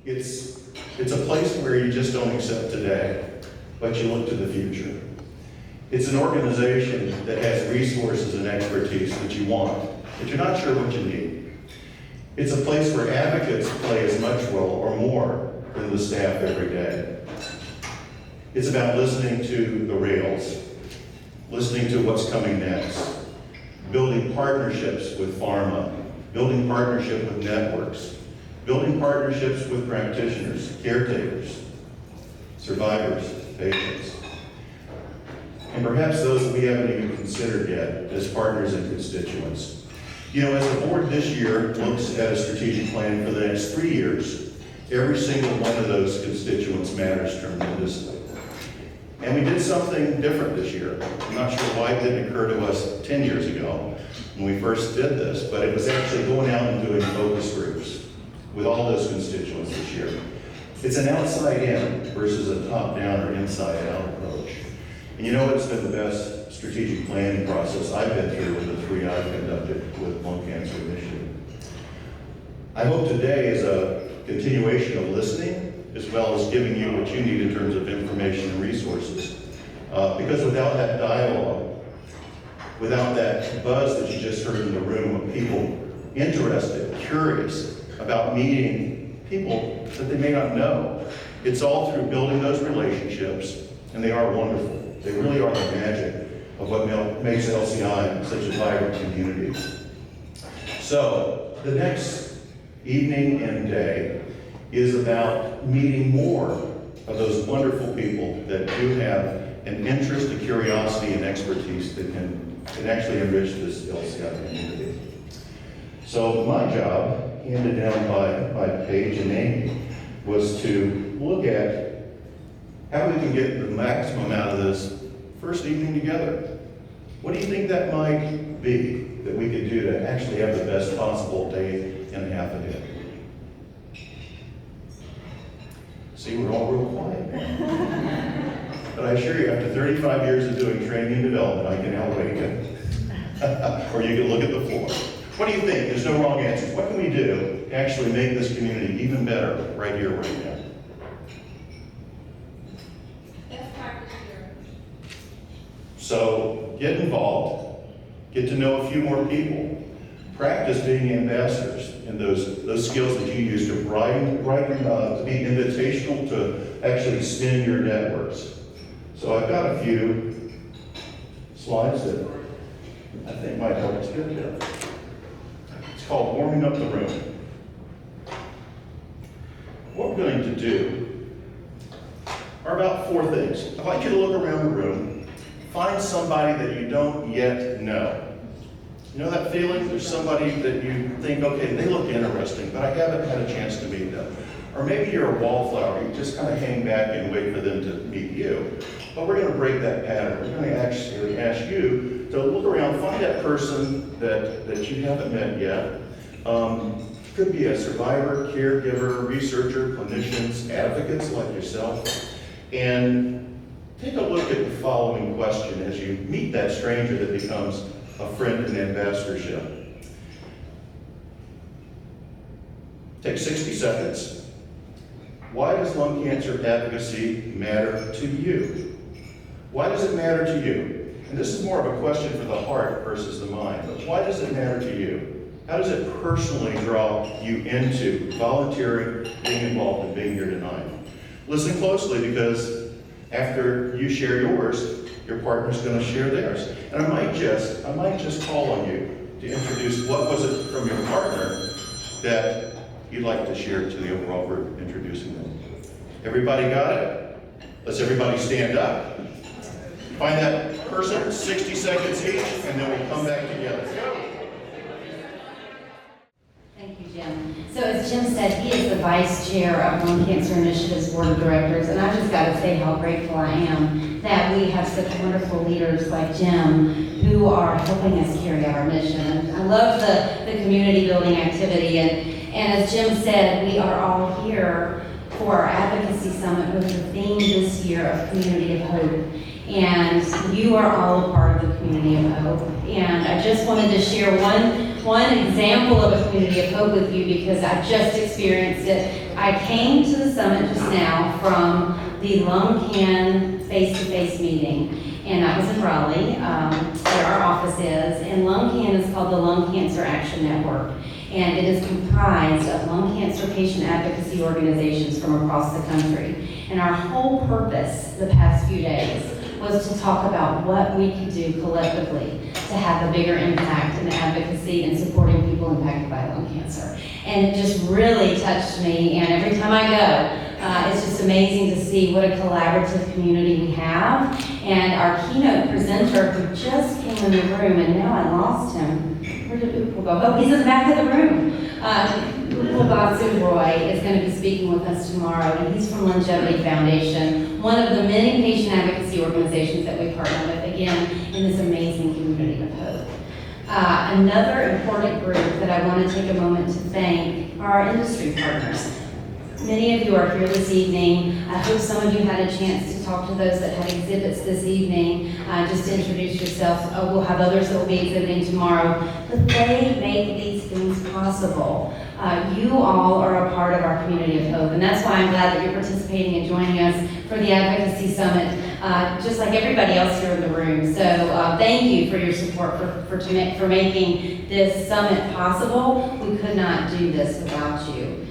It's a place where you just don't accept today, but you look to the future. It's an organization that has resources and expertise that you want, but you're not sure what you need. It's a place where advocates play as much role or more than the staff every day. It's about listening to the rails, listening to what's coming next, building partnerships with pharma, building partnership with networks, building partnerships with practitioners, caretakers, survivors, patients, and perhaps those that we haven't even considered yet as partners and constituents. You know, as the board this year looks at a strategic plan for the next 3 years, every single one of those constituents matters tremendously. And we did something different this year. I'm not sure why it didn't occur to us 10 years ago when we first did this, but it was actually going out and doing focus groups with all those constituents this year. It's an outside-in versus a top-down or inside-out approach. And you know what's been the best strategic planning process I've been through with the 3 I've conducted with Lung Cancer Initiative. I hope today is a continuation of listening as well as giving you what you need in terms of information and resources. Because without that dialogue, without that buzz that you just heard in the room of people interested, curious about meeting people that they may not know, it's all through building those relationships, and they are wonderful. They really are the magic of what makes LCI such a vibrant community. So the next evening and day is about meeting more of those wonderful people that do have an interest, a curiosity, and expertise that can actually enrich this LCI community. So my job, handed down by Paige and Amy, was to look at how we can get the maximum out of this first evening together. What do you think that might be that we could do to actually have the best possible day and a half a day? See, we're all real quiet. But I assure you, after 35 years of doing training and development, I can outweigh you. Or you can look at the floor. What do you think? There's no wrong answers. What can we do to actually make this community even better right here, right now? So get involved, get to know a few more people, practice being ambassadors and those skills that you use to to be invitational, to actually extend your networks. So I've got a few slides that I think might help us get there. It's called Warming Up the Room. What we're going to do are about 4 things. I'd like you to look around the room. Find somebody that you don't yet know. You know that feeling? There's somebody that you think, okay, they look interesting, but I haven't had a chance to meet them. Or maybe you're a wallflower, you just kind of hang back and wait for them to meet you. But we're going to break that pattern. We're going to actually ask you to look around, find that person that you haven't met yet. Could be a survivor, caregiver, researcher, clinicians, advocates like yourself. And take a look at the following question as you meet that stranger that becomes a friend in ambassadorship. Take 60 seconds. Why does lung cancer advocacy matter to you? Why does it matter to you? And this is more of a question for the heart versus the mind, but why does it matter to you? How does it personally draw you into volunteering, being involved, and being here tonight? Listen closely, because after you share yours, your partner's going to share theirs. And I might just call on you to introduce what was it from your partner that you'd like to share to the overall group, introducing them. Everybody got it? Let's everybody stand up. Find that person, 60 seconds each, and then we'll come back together. Thank you, Jim. So as Jim said, he is the vice chair of Lung Cancer Initiative's Board of Directors, and I just got to say how grateful I am that we have such wonderful leaders like Jim who are helping us carry out our mission. And I love the community building activity, and as Jim said, we are all here for our Advocacy Summit with the theme this year of Community of Hope. And you are all a part of the Community of Hope. And I just wanted to share one one example of a community of hope with you because I just experienced it. I came to the summit just now from the Lycan face-to-face meeting. And I was in Raleigh, where our office is, and Lycan is called the Lung Cancer Action Network. And it is comprised of lung cancer patient advocacy organizations from across the country. And our whole purpose the past few days was to talk about what we could do collectively to have a bigger impact in advocacy and supporting people impacted by lung cancer. And it just really touched me, and every time I go, it's just amazing to see what a collaborative community we have. And our keynote presenter, who just came in the room, and now I lost him. Where did Upal go? Oh, he's in the back of the room. Upal is going to be speaking with us tomorrow, and he's from Longevity Foundation, one of the many patient advocacy organizations that we partner with, again, in this amazing community of hope. Another important group that I want to take a moment to thank are our industry partners. Many of you are here this evening. I hope some of you had a chance to talk to those that had exhibits this evening. Just to introduce yourself. We'll have others that will be exhibiting tomorrow. But they make these things possible. You all are a part of our community of hope, and that's why I'm glad that you're participating and joining us for the Advocacy Summit, just like everybody else here in the room. So thank you for your support for making this summit possible. We could not do this without you.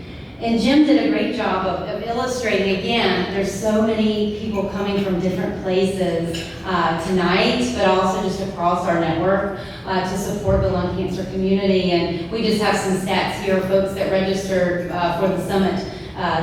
And Jim did a great job of illustrating, again, there's so many people coming from different places tonight, but also just across our network to support the lung cancer community. And we just have some stats here of folks that registered for the summit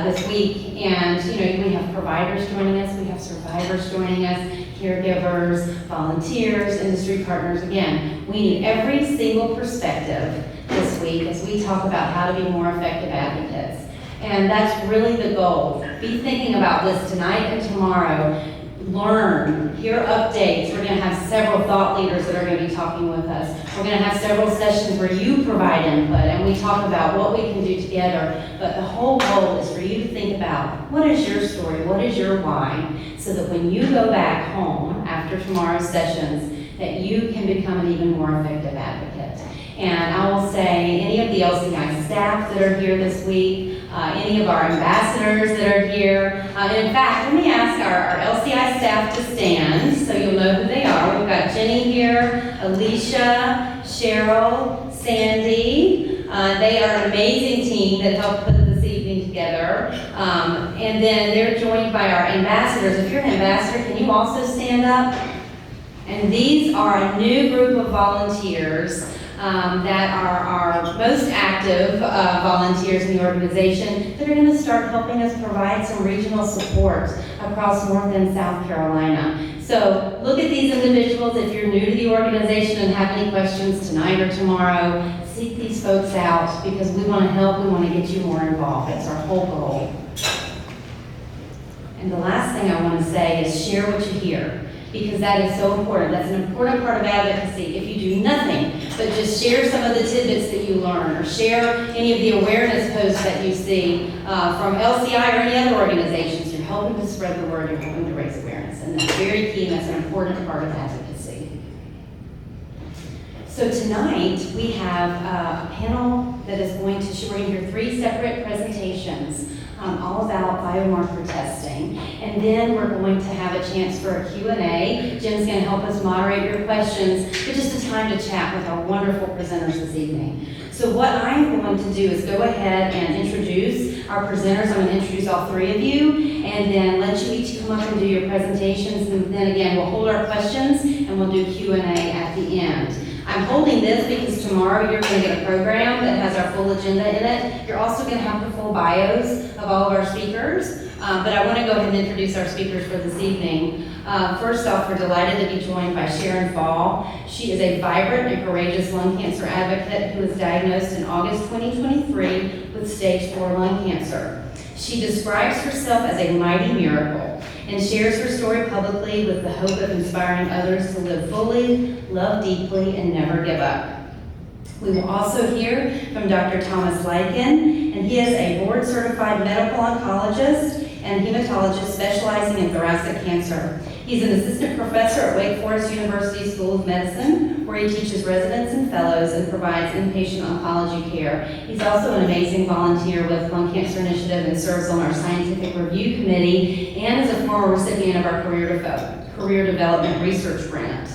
this week. And, we have providers joining us, we have survivors joining us, caregivers, volunteers, industry partners. Again, we need every single perspective this week as we talk about how to be more effective advocates. And that's really the goal. Be thinking about this tonight and tomorrow. Learn, hear updates. We're going to have several thought leaders that are going to be talking with us. We're going to have several sessions where you provide input and we talk about what we can do together. But the whole goal is for you to think about what is your story, what is your why, so that when you go back home after tomorrow's sessions, that you can become an even more effective advocate. And I will say, any of the LCI staff that are here this week, any of our ambassadors that are here, and in fact, let me ask our LCI staff to stand so you'll know who they are. We've got Jenny here, Alicia, Cheryl, Sandy. They are an amazing team that helped put this evening together. And then they're joined by our ambassadors. If you're an ambassador, can you also stand up? And these are a new group of volunteers that are our most active volunteers in the organization that are going to start helping us provide some regional support across North and South Carolina. So look at these individuals. If you're new to the organization and have any questions tonight or tomorrow, seek these folks out because we want to help, we want to get you more involved. That's our whole goal. And the last thing I want to say is share what you hear, because that is so important. That's an important part of advocacy. If you do nothing but just share some of the tidbits that you learn, or share any of the awareness posts that you see from LCI or any other organizations, you're helping to spread the word, you're helping to raise awareness. And that's very key, and that's an important part of advocacy. So tonight, we have a panel that is going to hear 3 separate presentations all about biomarker testing. And then we're going to have a chance for a Q&A. Jim's going to help us moderate your questions, but just a time to chat with our wonderful presenters this evening. So what I'm going to do is go ahead and introduce our presenters. I'm going to introduce all 3 of you, and then let you each come up and do your presentations. And then again, we'll hold our questions, and we'll do Q&A at the end. I'm holding this because tomorrow you're going to get a program that has our full agenda in it. You're also going to have the full bios of all of our speakers. But I want to go ahead and introduce our speakers for this evening. First off, we're delighted to be joined by Sharon Faw. She is a vibrant and courageous lung cancer advocate who was diagnosed in August 2023 with stage 4 lung cancer. She describes herself as a mighty miracle and shares her story publicly with the hope of inspiring others to live fully, love deeply, and never give up. We will also hear from Dr. Thomas Lycan, and he is a board-certified medical oncologist and hematologist specializing in thoracic cancer. He's an assistant professor at Wake Forest University School of Medicine, where he teaches residents and fellows and provides inpatient oncology care. He's also an amazing volunteer with Lung Cancer Initiative and serves on our scientific review committee and is a former recipient of our career development research grant.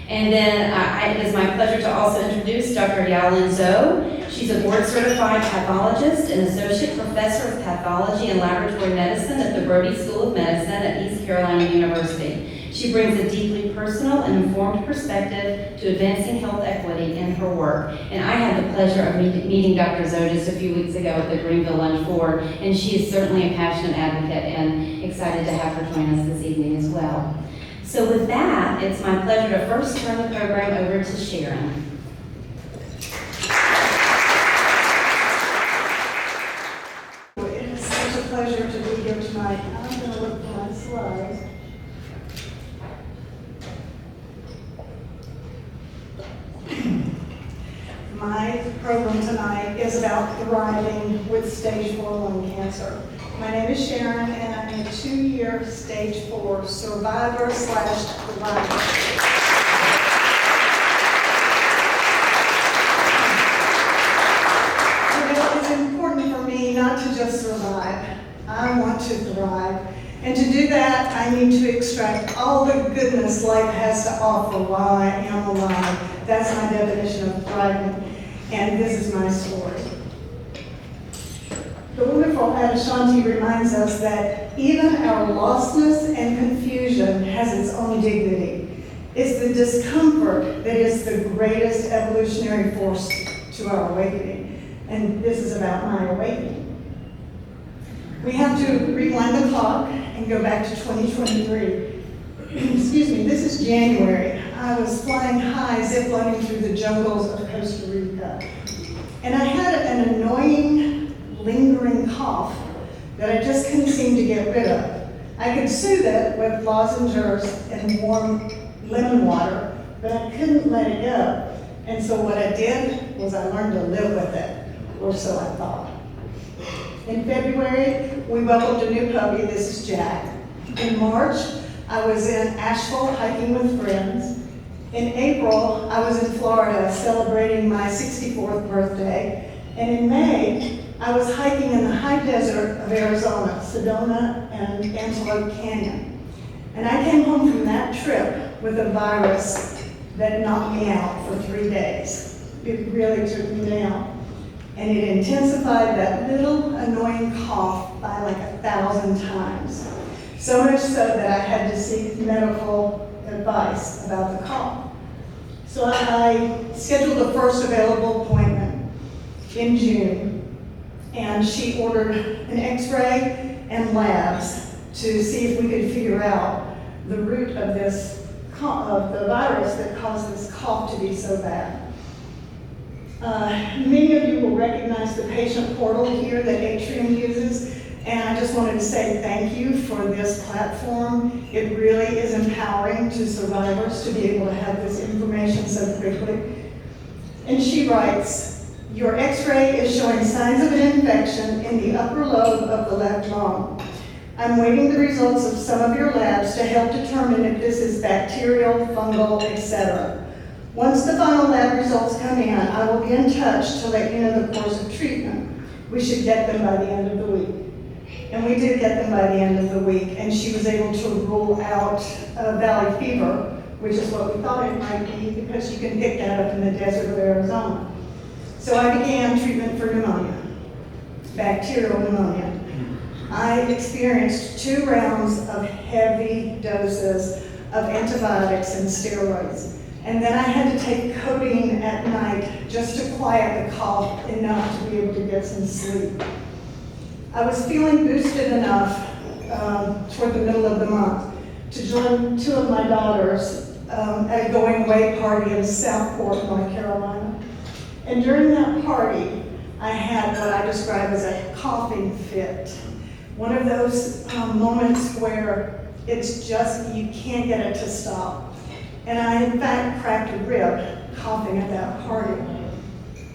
And then it is my pleasure to also introduce Dr. Yaolin Zhou. She's a board-certified pathologist and associate professor of pathology and laboratory medicine at the Brody School of Medicine at East Carolina University. She brings a deeply personal and informed perspective to advancing health equity in her work. And I had the pleasure of meeting Dr. Zhou just a few weeks ago at the Greenville Lunch Board, and she is certainly a passionate advocate and excited to have her join us this evening as well. So with that, it's my pleasure to first turn the program over to Sharon. It is such a pleasure to be here tonight. I'm going to look for my slides. My program tonight is about thriving with stage 4 lung cancer. My name is Sharon, and I'm a 2-year stage 4 survivor/thriver. It is important for me not to just survive. I want to thrive. And to do that, I need to extract all the goodness life has to offer while I am alive. That's my definition of thriving. And this is my story. The wonderful Adishanti reminds us that even our lostness and confusion has its own dignity. It's the discomfort that is the greatest evolutionary force to our awakening. And this is about my awakening. We have to rewind the clock and go back to 2023. Excuse me, this is January. I was flying high, ziplining through the jungles of Costa Rica. And I had an annoying, lingering cough that I just couldn't seem to get rid of. I could soothe it with lozenges and warm lemon water, but I couldn't let it go. And so what I did was I learned to live with it, or so I thought. In February, we welcomed a new puppy. This is Jack. In March, I was in Asheville hiking with friends. In April, I was in Florida celebrating my 64th birthday. And in May, I was hiking in the high desert of Arizona, Sedona and Antelope Canyon. And I came home from that trip with a virus that knocked me out for 3 days. It really took me down. And it intensified that little annoying cough by like 1,000 times. So much so that I had to seek medical advice about the cough. So I scheduled the first available appointment in June, and she ordered an x-ray and labs to see if we could figure out the root of this of the virus that caused this cough to be so bad. Many of you will recognize the patient portal here that Atrium uses, and I just wanted to say thank you for this platform. It really is empowering to survivors to be able to have this information so quickly. And she writes, your x-ray is showing signs of an infection in the upper lobe of the left lung. I'm waiting the results of some of your labs to help determine if this is bacterial, fungal, etc. Once the final lab results come in, I will be in touch to let you know the course of treatment. We should get them by the end of the week. And we did get them by the end of the week, and she was able to rule out valley fever, which is what we thought it might be because you can pick that up in the desert of Arizona. So I began treatment for pneumonia, bacterial pneumonia. I experienced 2 rounds of heavy doses of antibiotics and steroids. And then I had to take codeine at night just to quiet the cough enough to be able to get some sleep. I was feeling boosted enough toward the middle of the month to join 2 of my daughters at a going away party in Southport, North Carolina. And during that party, I had what I describe as a coughing fit. One of those moments where it's just, you can't get it to stop. And I, in fact, cracked a rib coughing at that party.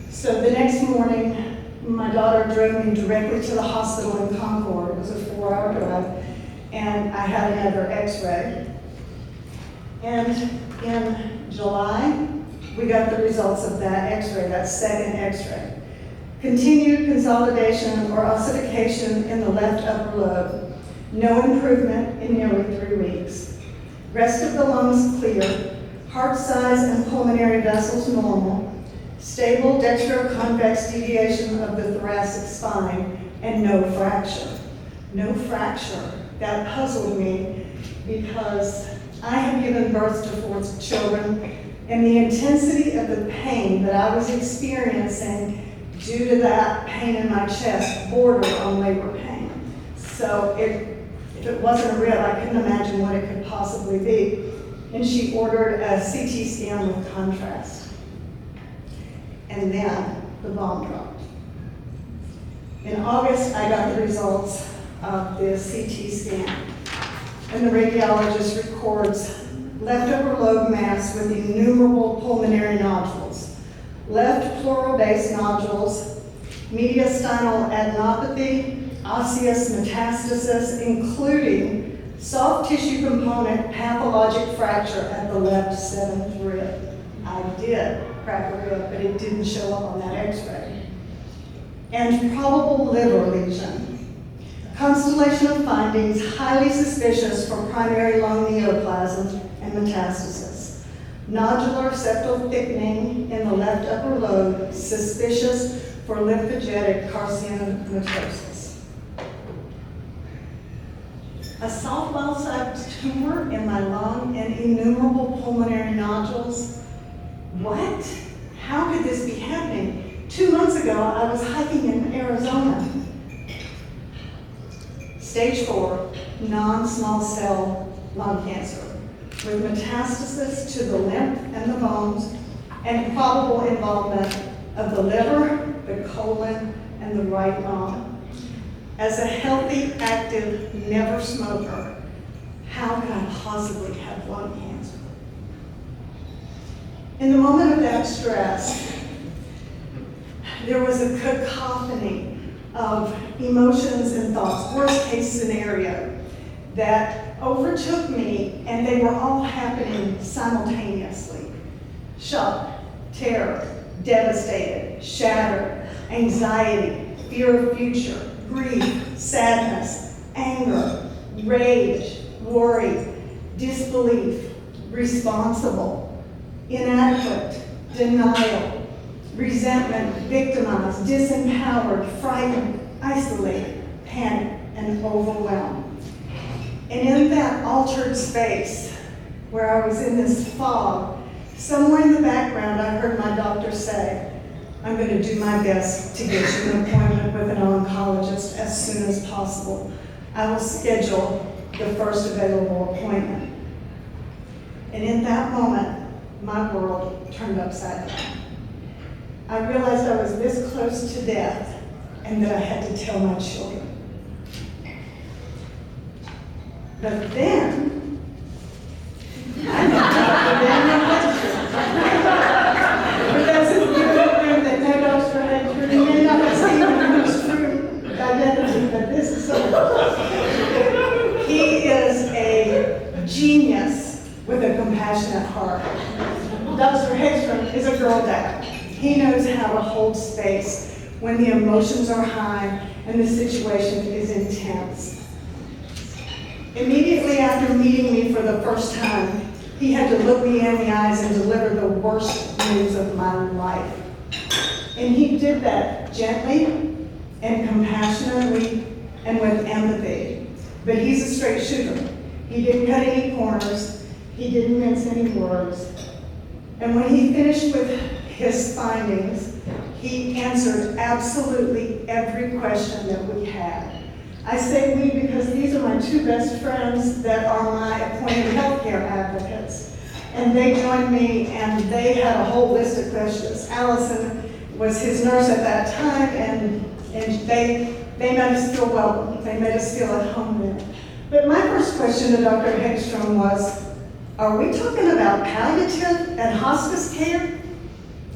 So the next morning, my daughter drove me directly to the hospital in Concord. It was a 4-hour drive, and I had another x-ray. And in July, we got the results of that x-ray, that second x-ray. Continued consolidation or ossification in the left upper lobe. No improvement in nearly 3 weeks. Rest of the lungs clear. Heart size and pulmonary vessels normal. Stable dextroconvex deviation of the thoracic spine and no fracture. No fracture. That puzzled me because I have given birth to 4 children, and the intensity of the pain that I was experiencing due to that pain in my chest bordered on labor pain. So if it wasn't a rib, I couldn't imagine what it could possibly be. And she ordered a CT scan with contrast. And then the bomb dropped. In August, I got the results of the CT scan. And the radiologist records left upper lobe mass with innumerable pulmonary nodules, left pleural base nodules, mediastinal adenopathy, osseous metastasis, including soft tissue component pathologic fracture at the left 7th rib. I did crack a rib, but it didn't show up on that x-ray. And probable liver lesion. Constellation of findings highly suspicious for primary lung neoplasm and metastasis. Nodular septal thickening in the left upper lobe, suspicious for lymphogenetic carcinomatosis. A softball-sized tumor in my lung and innumerable pulmonary nodules. What? How could this be happening? 2 months ago, I was hiking in Arizona. Stage 4, non-small cell lung cancer with metastasis to the lymph and the bones and probable involvement of the liver, the colon, and the right lung. As a healthy, active, never smoker, how could I possibly have lung cancer? In the moment of that stress, there was a cacophony of emotions and thoughts, worst case scenario, that overtook me, and they were all happening simultaneously. Shock, terror, devastated, shattered, anxiety, fear of future, grief, sadness, anger, rage, worry, disbelief, responsible, inadequate, denial, resentment, victimized, disempowered, frightened, isolated, panicked, and overwhelmed. And in that altered space, where I was in this fog, somewhere in the background I heard my doctor say, I'm going to do my best to get you an appointment with an oncologist as soon as possible. I will schedule the first available appointment. And in that moment, my world turned upside down. I realized I was this close to death and that I had to tell my children. But then, I know Dr. Daniel but that's if you don't know that no Dr. Hedger, you may not have seen his true identity, but this is he is a genius with a compassionate heart. Dr. Hedger is a girl dad. He knows how to hold space when the emotions are high and the situation is intense. Immediately after meeting me for the first time, he had to look me in the eyes and deliver the worst news of my life. And he did that gently and compassionately and with empathy. But he's a straight shooter. He didn't cut any corners. He didn't mince any words. And when he finished with his findings, he answered absolutely every question that we had. I say we because these are my 2 best friends that are my appointed healthcare advocates. And they joined me and they had a whole list of questions. Allison was his nurse at that time, and they made us feel welcome. They made us feel at home there. But my first question to Dr. Hegstrom was, are we talking about palliative and hospice care?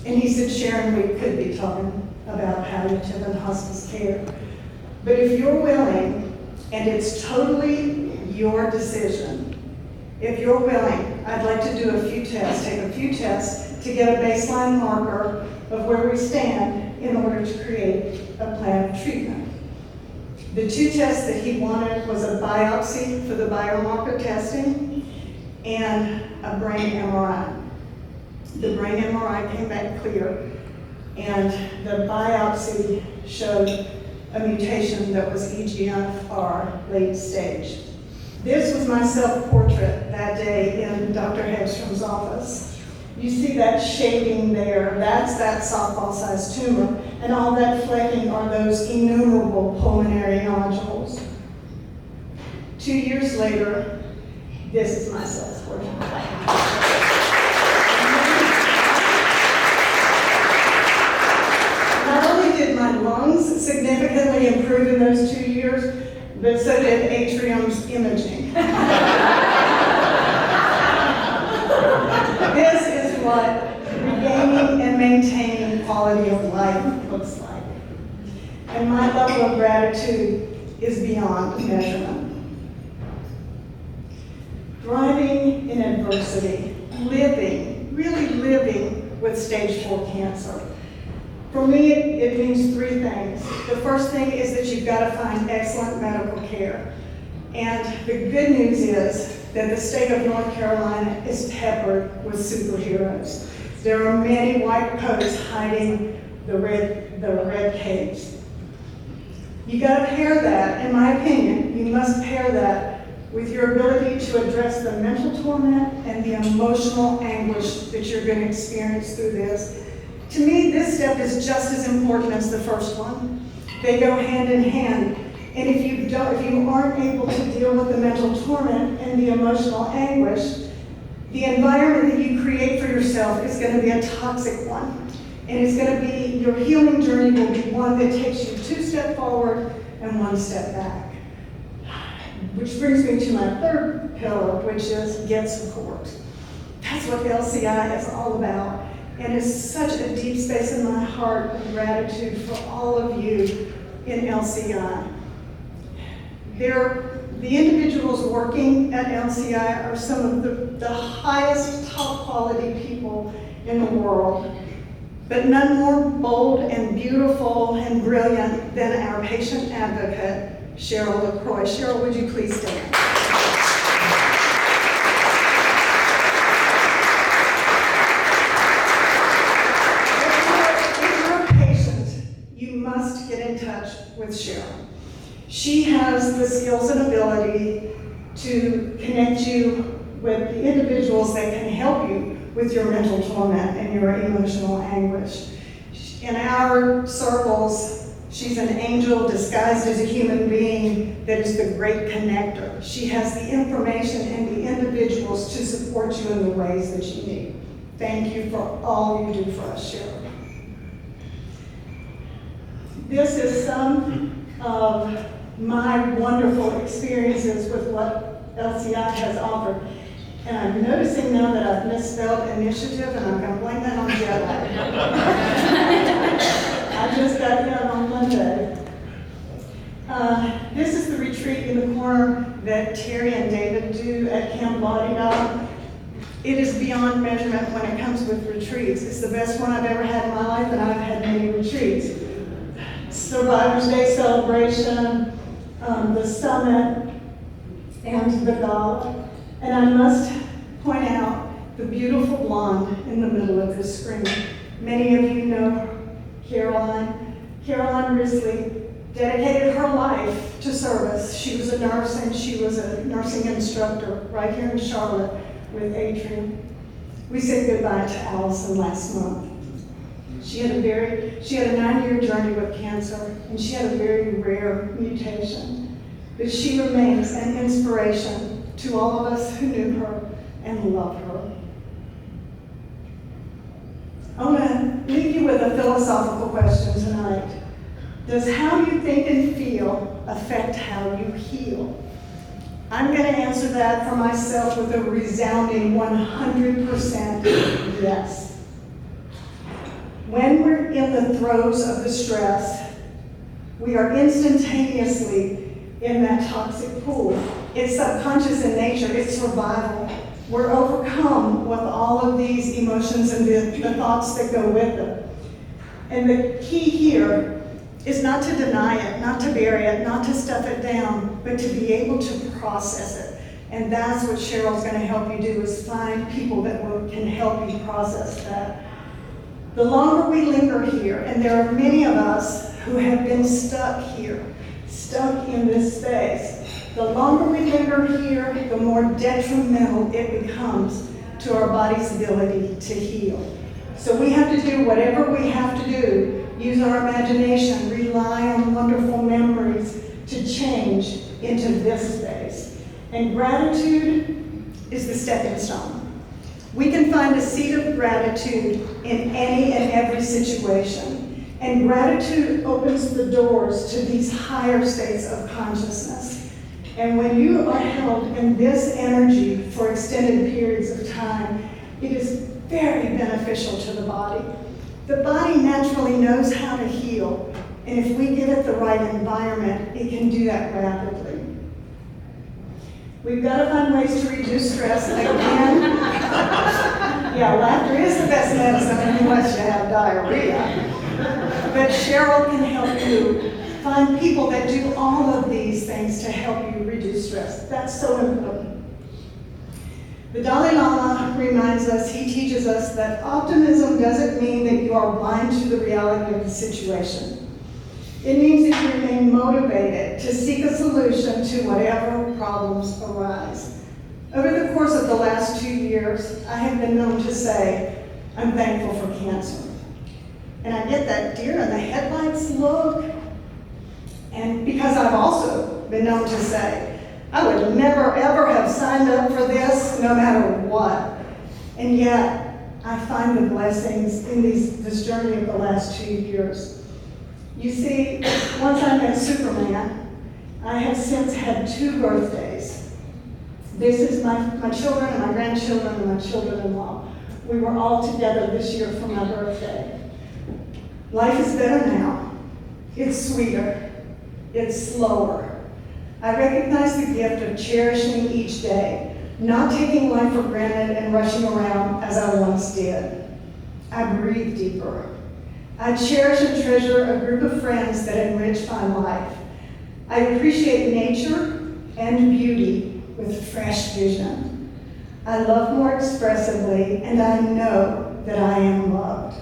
And he said, Sharon, we could be talking about palliative and hospice care. But if you're willing, and it's totally your decision, if you're willing I'd like to do a few tests, take a few tests to get a baseline marker of where we stand in order to create a plan of treatment. The two tests that he wanted was a biopsy for the biomarker testing and a brain MRI. The brain MRI came back clear, and the biopsy showed a mutation that was EGFR late stage. This was my self-portrait that day in Dr. Hagstrom's office. You see that shading there, that's that softball-sized tumor, and all that flecking are those innumerable pulmonary nodules. 2 years later, this is my self-portrait. Not only did my lungs significantly improve in those 2 years, but so did Atrium's imaging. This is what regaining and maintaining quality of life looks like. And my level of gratitude is beyond measurement. Thriving in adversity, living, really living with stage 4 cancer. For me, it means 3 things. The first thing is that you've got to find excellent medical care. And the good news is that the state of North Carolina is peppered with superheroes. There are many white coats hiding the red capes. You got to pair that, in my opinion, you must pair that with your ability to address the mental torment and the emotional anguish that you're going to experience through this. To me, this step is just as important as the first one. They go hand in hand. And if you aren't able to deal with the mental torment and the emotional anguish, the environment that you create for yourself is going to be a toxic one. And it's going to be, your healing journey will be one that takes you 2 steps forward and 1 step back. Which brings me to my third pillar, which is get support. That's what LCI is all about. And it's such a deep space in my heart of gratitude for all of you in LCI. The individuals working at LCI are some of the highest, top quality people in the world, but none more bold and beautiful and brilliant than our patient advocate, Cheryl LaCroix. Cheryl, would you please stand? With Sharon. She has the skills and ability to connect you with the individuals that can help you with your mental torment and your emotional anguish. In our circles, she's an angel disguised as a human being that is the great connector. She has the information and the individuals to support you in the ways that you need. Thank you for all you do for us, Sharon. This is some of my wonderful experiences with what LCI has offered. And I'm noticing now that I've misspelled initiative, and I'm going to blame that on jet lag. I just got done on Monday. This is the retreat in the corner that Terry and David do at Camp Bodydog. It is beyond measurement when it comes with retreats. It's the best one I've ever had in my life, and I've had many retreats. Survivors Day celebration, the summit, and the gala. And I must point out the beautiful blonde in the middle of the screen. Many of you know Caroline. Caroline Risley dedicated her life to service. She was a nurse, and she was a nursing instructor right here in Charlotte with Atrium. We said goodbye to Allison last month. She had a 9-year journey with cancer, and she had a very rare mutation. But she remains an inspiration to all of us who knew her and love her. I want to leave you with a philosophical question tonight. Does how you think and feel affect how you heal? I'm going to answer that for myself with a resounding 100% yes. When we're in the throes of the stress, we are instantaneously in that toxic pool. It's subconscious in nature, it's survival. We're overcome with all of these emotions and the thoughts that go with them. And the key here is not to deny it, not to bury it, not to stuff it down, but to be able to process it. And that's what Cheryl's going to help you do, is find people that can help you process that. The longer we linger here, and there are many of us who have been stuck here, stuck in this space, the longer we linger here, the more detrimental it becomes to our body's ability to heal. So we have to do whatever we have to do, use our imagination, rely on wonderful memories to change into this space. And gratitude is the stepping stone. We can find a seat of gratitude in any and every situation. And gratitude opens the doors to these higher states of consciousness. And when you are held in this energy for extended periods of time, it is very beneficial to the body. The body naturally knows how to heal, and if we give it the right environment, it can do that rapidly. We've got to find ways to reduce stress again. Yeah, laughter is the best medicine unless you have diarrhea. But Cheryl can help you find people that do all of these things to help you reduce stress. That's so important. The Dalai Lama reminds us, he teaches us that optimism doesn't mean that you are blind to the reality of the situation. It means that you remain motivated to seek a solution to whatever problems arise. Over the course of the last 2 years, I have been known to say, I'm thankful for cancer. And I get that deer in the headlights look. And because I've also been known to say, I would never ever have signed up for this no matter what. And yet, I find the blessings in this journey of the last 2 years. You see, once I met Superman, I have since had 2 birthdays. This is my children and my grandchildren and my children-in-law. We were all together this year for my birthday. Life is better now. It's sweeter. It's slower. I recognize the gift of cherishing each day, not taking life for granted and rushing around as I once did. I breathe deeper. I cherish and treasure a group of friends that enrich my life. I appreciate nature and beauty with fresh vision. I love more expressively, and I know that I am loved.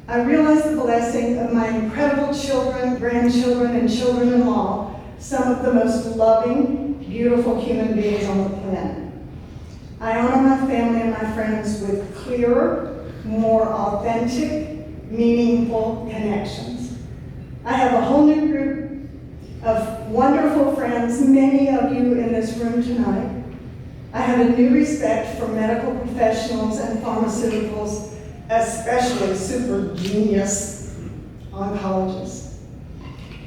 I realize the blessing of my incredible children, grandchildren, and children-in-law, some of the most loving, beautiful human beings on the planet. I honor my family and my friends with clearer, more authentic, meaningful connections. I have a whole new group of wonderful friends, many of you in this room tonight. I have a new respect for medical professionals and pharmaceuticals, especially super genius oncologists.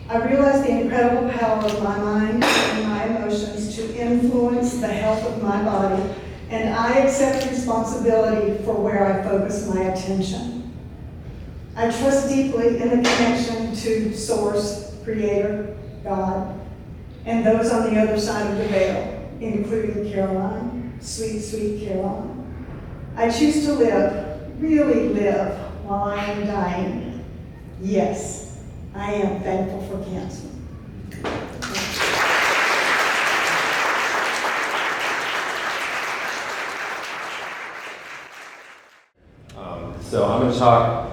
I realize the incredible power of my mind and my emotions to influence the health of my body, and I accept responsibility for where I focus my attention. I trust deeply in the connection to Source, Creator, God, and those on the other side of the veil, including Caroline, sweet, sweet Caroline. I choose to live, really live, while I am dying. Yes, I am thankful for cancer. So I'm going to talk.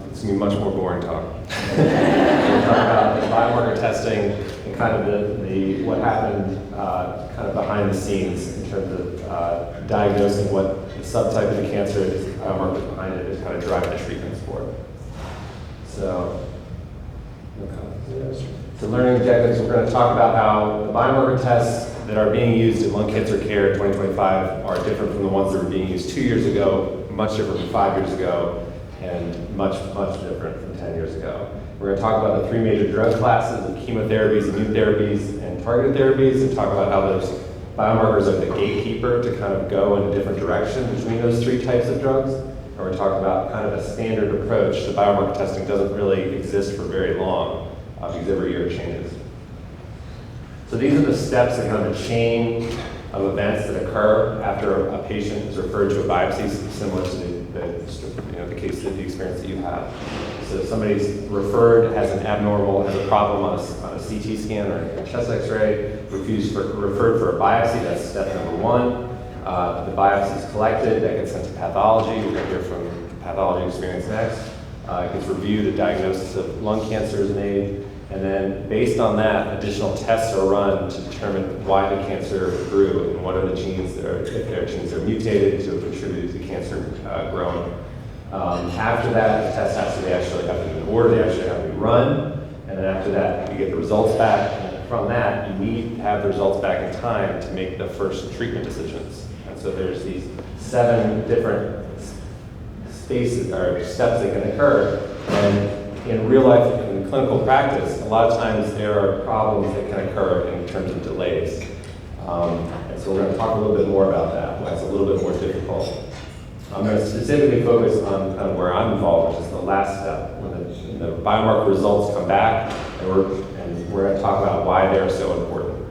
It's going to be much more boring talk. We're going to talk about the biomarker testing and kind of the what happened kind of behind the scenes in terms of diagnosing what the subtype of the cancer is, biomarkers behind it, is kind of driving the treatments for it. So learning objectives, we're going to talk about how the biomarker tests that are being used in lung cancer care in 2025 are different from the ones that were being used 2 years ago, much different from 5 years ago, and much, much different from 10 years ago. We're going to talk about the 3 major drug classes of chemotherapies, immune therapies, and targeted therapies, and talk about how those biomarkers are the gatekeeper to kind of go in a different direction between those 3 types of drugs. And we're talking about kind of a standard approach to biomarker testing doesn't really exist for very long because every year it changes. So these are the steps that kind of the chain of events that occur after a patient is referred to a biopsy, similar to the case that the experience that you have. So if somebody's referred, has an abnormal, has a problem on a CT scan or a chest X-ray, referred for a biopsy, that's step number one. The biopsy is collected, that gets sent to pathology. We're going to hear from pathology experience next. It gets reviewed, a diagnosis of lung cancer is made, and then based on that, additional tests are run to determine why the cancer grew and what are the genes that are, if there are genes that are mutated to have contributed to cancer growing. After that, the test has to be actually have to be in order, they actually have to be run, and then after that, you get the results back, and from that, you need to have the results back in time to make the first treatment decisions. And so there's these 7 different spaces or steps that can occur, and in real life, in clinical practice, a lot of times there are problems that can occur in terms of delays. And so we're going to talk a little bit more about that, why it's a little bit more difficult. I'm going to specifically focus on kind of where I'm involved, which is the last step, when the biomarker results come back, and we're going to talk about why they're so important.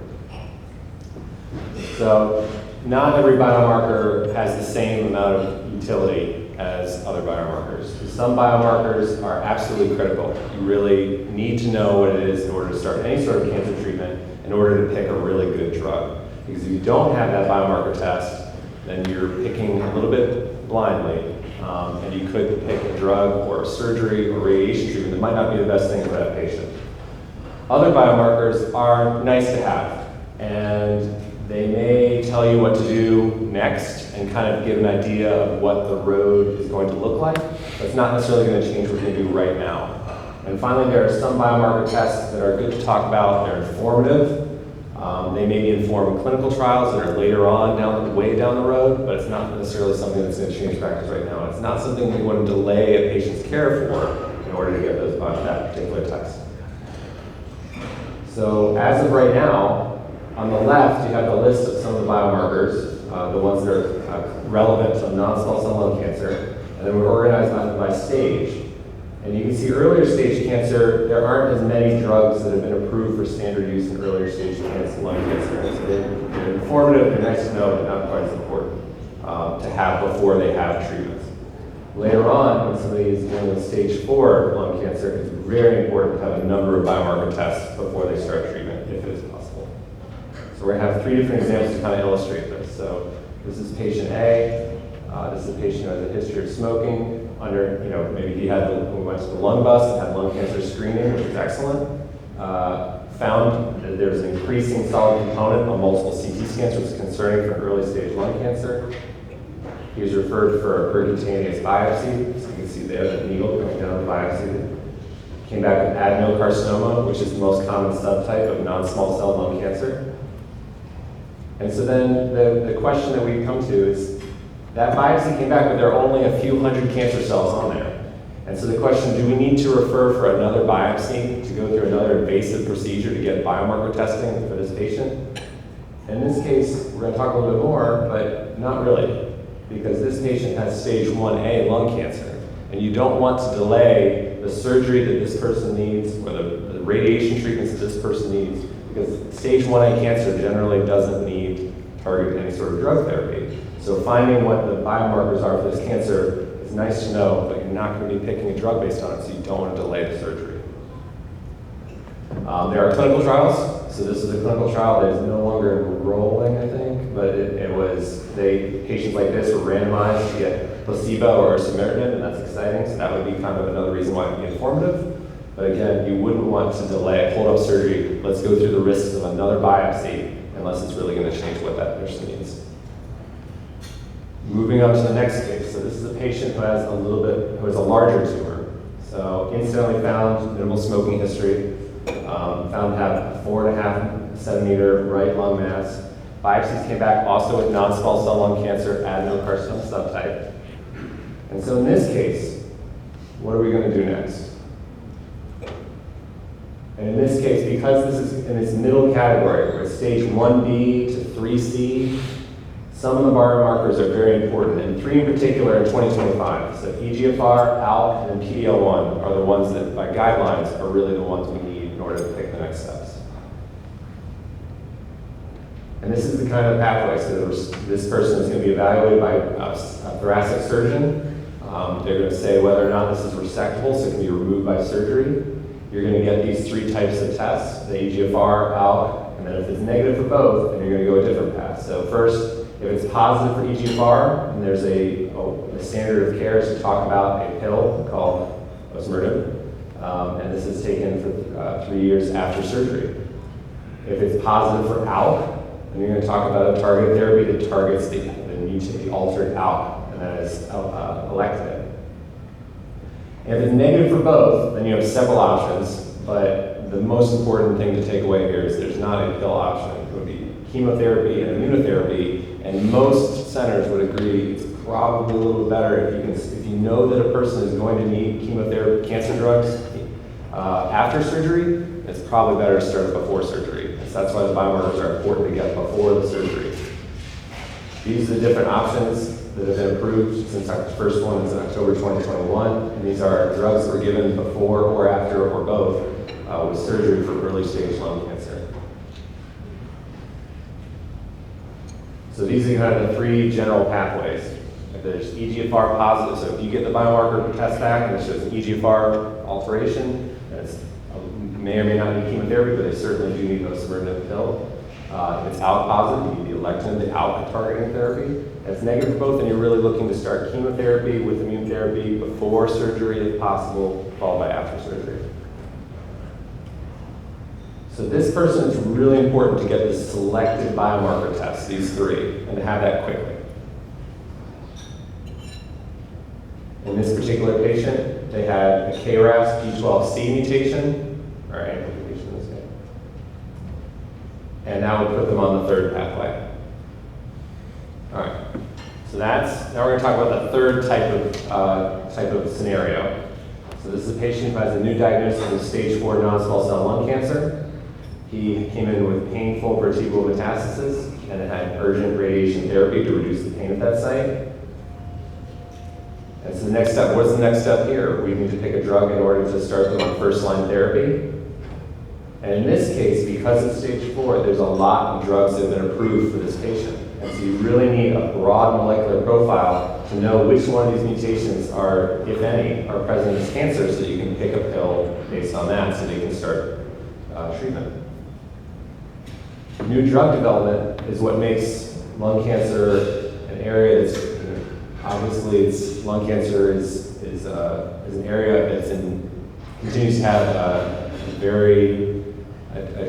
So not every biomarker has the same amount of utility as other biomarkers. Some biomarkers are absolutely critical. You really need to know what it is in order to start any sort of cancer treatment in order to pick a really good drug. Because if you don't have that biomarker test, then you're picking a little bit blindly, and you could pick a drug or a surgery or radiation treatment that might not be the best thing for that patient. Other biomarkers are nice to have, and they may tell you what to do next and kind of give an idea of what the road is going to look like, but it's not necessarily going to change what you do right now. And finally, there are some biomarker tests that are good to talk about. They're informative. They maybe inform clinical trials that are later on, way down the road, but it's not necessarily something that's going to change practice right now. It's not something we want to delay a patient's care for in order to get that particular test. So as of right now, on the left, you have the list of some of the biomarkers, the ones that are relevant to non-small cell lung cancer, and then we're organized by stage. And you can see earlier stage cancer, there aren't as many drugs that have been approved for standard use in earlier stage lung cancer. And so they're informative, they're nice to know, but not quite as important to have before they have treatments. Later on, when somebody is dealing with stage 4 lung cancer, it's very important to have a number of biomarker tests before they start treatment, if it is possible. So we're going to have 3 different examples to kind of illustrate this. So this is patient A. This is a patient who has a history of smoking. Maybe we went to the lung bus and had lung cancer screening, which was excellent. Found that there was an increasing solid component on multiple CT scans, which was concerning for early stage lung cancer. He was referred for a percutaneous biopsy. So you can see there the needle coming down the biopsy. Came back with adenocarcinoma, which is the most common subtype of non-small cell lung cancer. And so then the question that we come to is, that biopsy came back, but there are only a few hundred cancer cells on there. And so the question, do we need to refer for another biopsy to go through another invasive procedure to get biomarker testing for this patient? In this case, we're going to talk a little bit more, but not really, because this patient has stage 1A lung cancer, and you don't want to delay the surgery that this person needs or the radiation treatments that this person needs, because stage 1A cancer generally doesn't need targeted any sort of drug therapy. So finding what the biomarkers are for this cancer is nice to know, but you're not going to be picking a drug based on it, so you don't want to delay the surgery. There are clinical trials. So this is a clinical trial that is no longer enrolling, I think, but patients like this were randomized to get placebo or osimertinib, and that's exciting. So that would be kind of another reason why it would be informative. But again, you wouldn't want to delay, hold up surgery. Let's go through the risks of another biopsy, unless it's really going to change what that person needs. Moving on to the next case. So this is a patient who has who has a larger tumor. So incidentally found minimal smoking history, found to have 4.5 centimeter right lung mass. Biopsies came back also with non-small cell lung cancer, adenocarcinoma subtype. And so in this case, what are we going to do next? And in this case, because this is in this middle category, where it's stage 1B to 3C, some of the biomarkers are very important, and 3 in particular in 2025. So EGFR, ALK, and PD-L1 are the ones that, by guidelines, are really the ones we need in order to pick the next steps. And this is the kind of pathway. So this person is going to be evaluated by a thoracic surgeon. They're going to say whether or not this is resectable, so it can be removed by surgery. You're going to get these 3 types of tests, the EGFR, ALK, and then if it's negative for both, then you're going to go a different path. So first, if it's positive for EGFR, then there's a standard of care is to talk about a pill called osimertinib, and this is taken for 3 years after surgery. If it's positive for ALK, then you're going to talk about a targeted therapy that targets the altered ALK, and that is alectinib. And if it's negative for both, then you have several options, but the most important thing to take away here is there's not a pill option. It would be chemotherapy and immunotherapy, and most centers would agree it's probably a little better if you know that a person is going to need chemotherapy, cancer drugs after surgery. It's probably better to start before surgery. So that's why the biomarkers are important to get before the surgery. These are the different options that have been approved since our first one is in October 2021. And these are drugs that were given before or after or both with surgery for early stage lung cancer. So these are kind of the 3 general pathways. If there's EGFR positive, so if you get the biomarker test back and it shows an EGFR alteration, that's may or may not need chemotherapy, but they certainly do need a osimertinib pill. If it's ALK positive, you need the alectinib, the ALK targeting therapy. If it's negative for both, then you're really looking to start chemotherapy with immune therapy before surgery if possible, followed by after surgery. So this person, it's really important to get this selected biomarker test, these 3, and to have that quickly. In this particular patient, they had a KRAS G12C mutation, or amplification in this case. And now we put them on the 3rd pathway. All right, so now we're going to talk about the 3rd type of scenario. So this is a patient who has a new diagnosis of stage 4 non-small cell lung cancer. He came in with painful vertebral metastasis and had urgent radiation therapy to reduce the pain at that site. And so the next step, what's the next step here? We need to pick a drug in order to start them on first-line therapy. And in this case, because it's stage 4, there's a lot of drugs that have been approved for this patient. And so you really need a broad molecular profile to know which one of these mutations are, if any, are present as cancer, so you can pick a pill based on that so they can start treatment. New drug development is what makes lung cancer an area that's, obviously lung cancer is an area that's continues to have a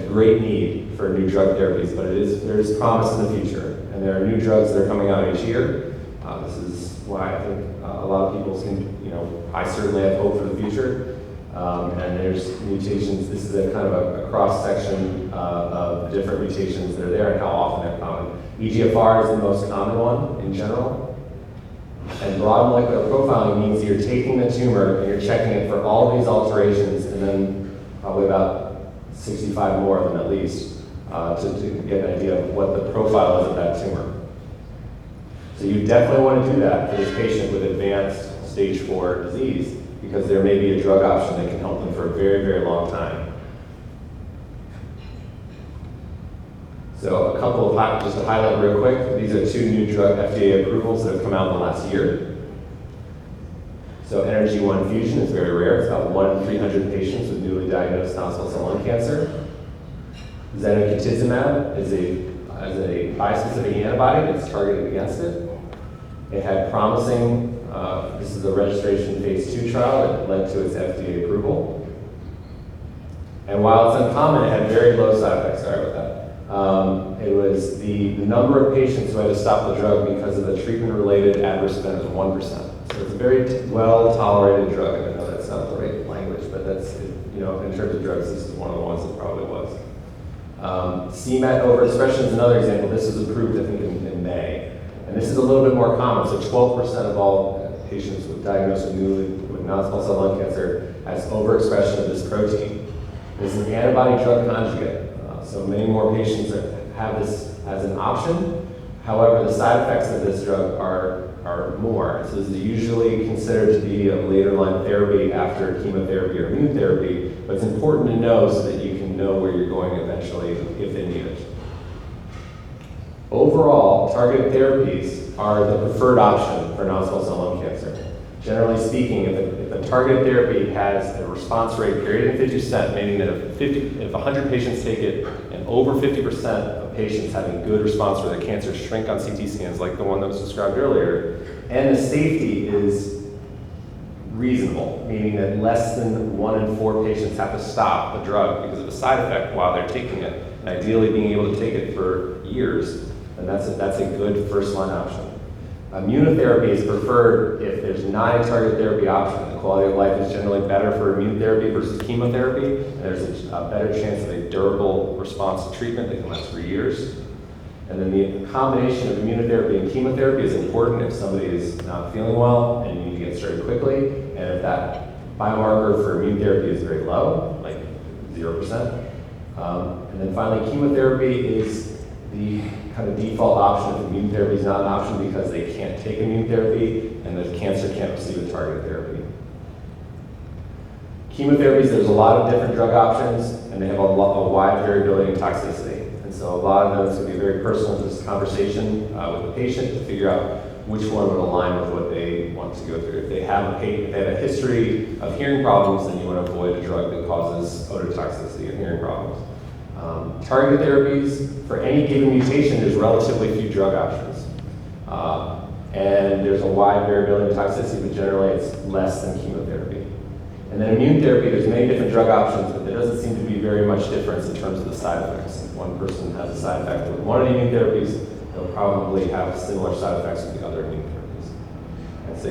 great need for new drug therapies, but there is promise in the future, and there are new drugs that are coming out each year. This is why I think a lot of people I certainly have hope for the future. And there's mutations. This is a kind of a cross-section of the different mutations that are there and how often they're common. EGFR is the most common one in general. And broad molecular profiling means you're taking the tumor and you're checking it for all of these alterations, and then probably about 65 more of them at least, to get an idea of what the profile is of that tumor. So you definitely want to do that for this patient with advanced stage 4 disease, because there may be a drug option that can help them for a very, very long time. So a couple of, just to highlight real quick, these are 2 new drug FDA approvals that have come out in the last year. So NRG1 fusion is very rare. It's about 1 in 300 patients with newly diagnosed non-small cell lung cancer. Zenokitizumab is a bispecific antibody that's targeted against it. It had promising, this is a registration phase 2 trial that led to its FDA approval. And while it's uncommon, it had very low side effects. Sorry about that. It was the number of patients who had to stop the drug because of the treatment-related adverse event was 1%. So it's a very well-tolerated drug. I know that's not the right language, but that's, in terms of drugs, this is one of the ones that probably was. CMET overexpression is another example. This was approved, I think, in May. And this is a little bit more common. So 12% of all patients diagnosed with non-small cell lung cancer has overexpression of this protein. This is an antibody-drug conjugate. So many more patients have this as an option. However, the side effects of this drug are more. So this is usually considered to be a later-line therapy after chemotherapy or immune therapy, but it's important to know so that you can know where you're going eventually if they need it. Overall, targeted therapies are the preferred option for non-small cell lung cancer. Generally speaking, if a targeted therapy has a response rate greater than 50%, meaning that if 100 patients take it and over 50% of patients having good response where the cancer shrink on CT scans like the one that was described earlier, and the safety is reasonable, meaning that less than 1 in 4 patients have to stop the drug because of a side effect while they're taking it, and ideally being able to take it for years, then that's a good first-line option. Immunotherapy is preferred if there's not a targeted therapy option. The quality of life is generally better for immunotherapy versus chemotherapy, and there's a better chance of a durable response to treatment that can last for years. And then the combination of immunotherapy and chemotherapy is important if somebody is not feeling well and you need to get started quickly, and if that biomarker for immunotherapy is very low, like 0%. And then finally, chemotherapy is the kind of default option if immunotherapy is not an option because they can't take immunotherapy and the cancer can't receive a targeted therapy. Chemotherapies, there's a lot of different drug options and they have a wide variability in toxicity. And so a lot of them is going to be a very personal just conversation with the patient to figure out which one would align with what they want to go through. If they have a history of hearing problems, then you want to avoid a drug that causes ototoxicity and hearing problems. Targeted therapies, for any given mutation, there's relatively few drug options. And there's a wide variability in toxicity, but generally it's less than chemotherapy. And then immune therapy, there's many different drug options, but there doesn't seem to be very much difference in terms of the side effects. If one person has a side effect with one of the immune therapies, they'll probably have similar side effects with the other immune therapies. And so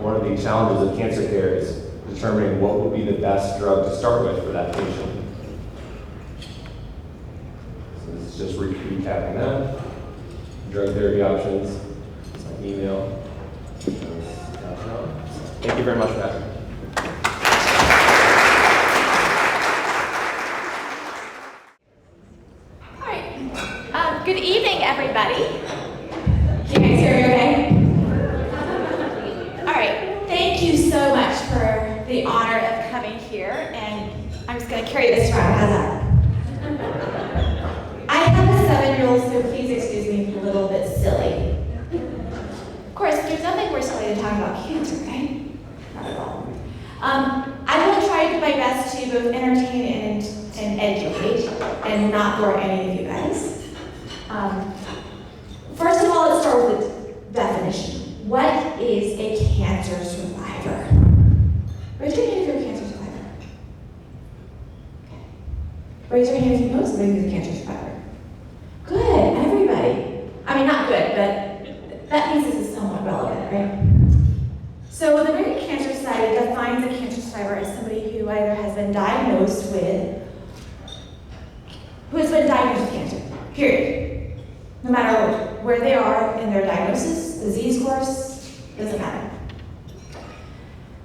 one of the challenges of cancer care is determining what would be the best drug to start with for that patient. Just recapping that. Drug therapy options, my email. Thank you very much for that. All right. Good evening, everybody. Can you guys hear me okay? All right. Thank you so much for the honor of coming here, and I'm just going to carry this around. How's that? I have a 7-year-old, so please excuse me if I'm a little bit silly. Of course, there's nothing more silly than talking about cancer, right? Not at all. I will try to do my best to both entertain and educate and not bore any of you guys. First of all, let's start with the definition. What is a cancer survivor? Raise your hand if you're a cancer survivor. Okay. Raise your hand if you know somebody who's a cancer survivor. Good, everybody. I mean, not good, but that means this is somewhat relevant, right? So the American Cancer Society defines a cancer survivor as somebody who either has been diagnosed with cancer, period. No matter where they are in their diagnosis, disease course, doesn't matter.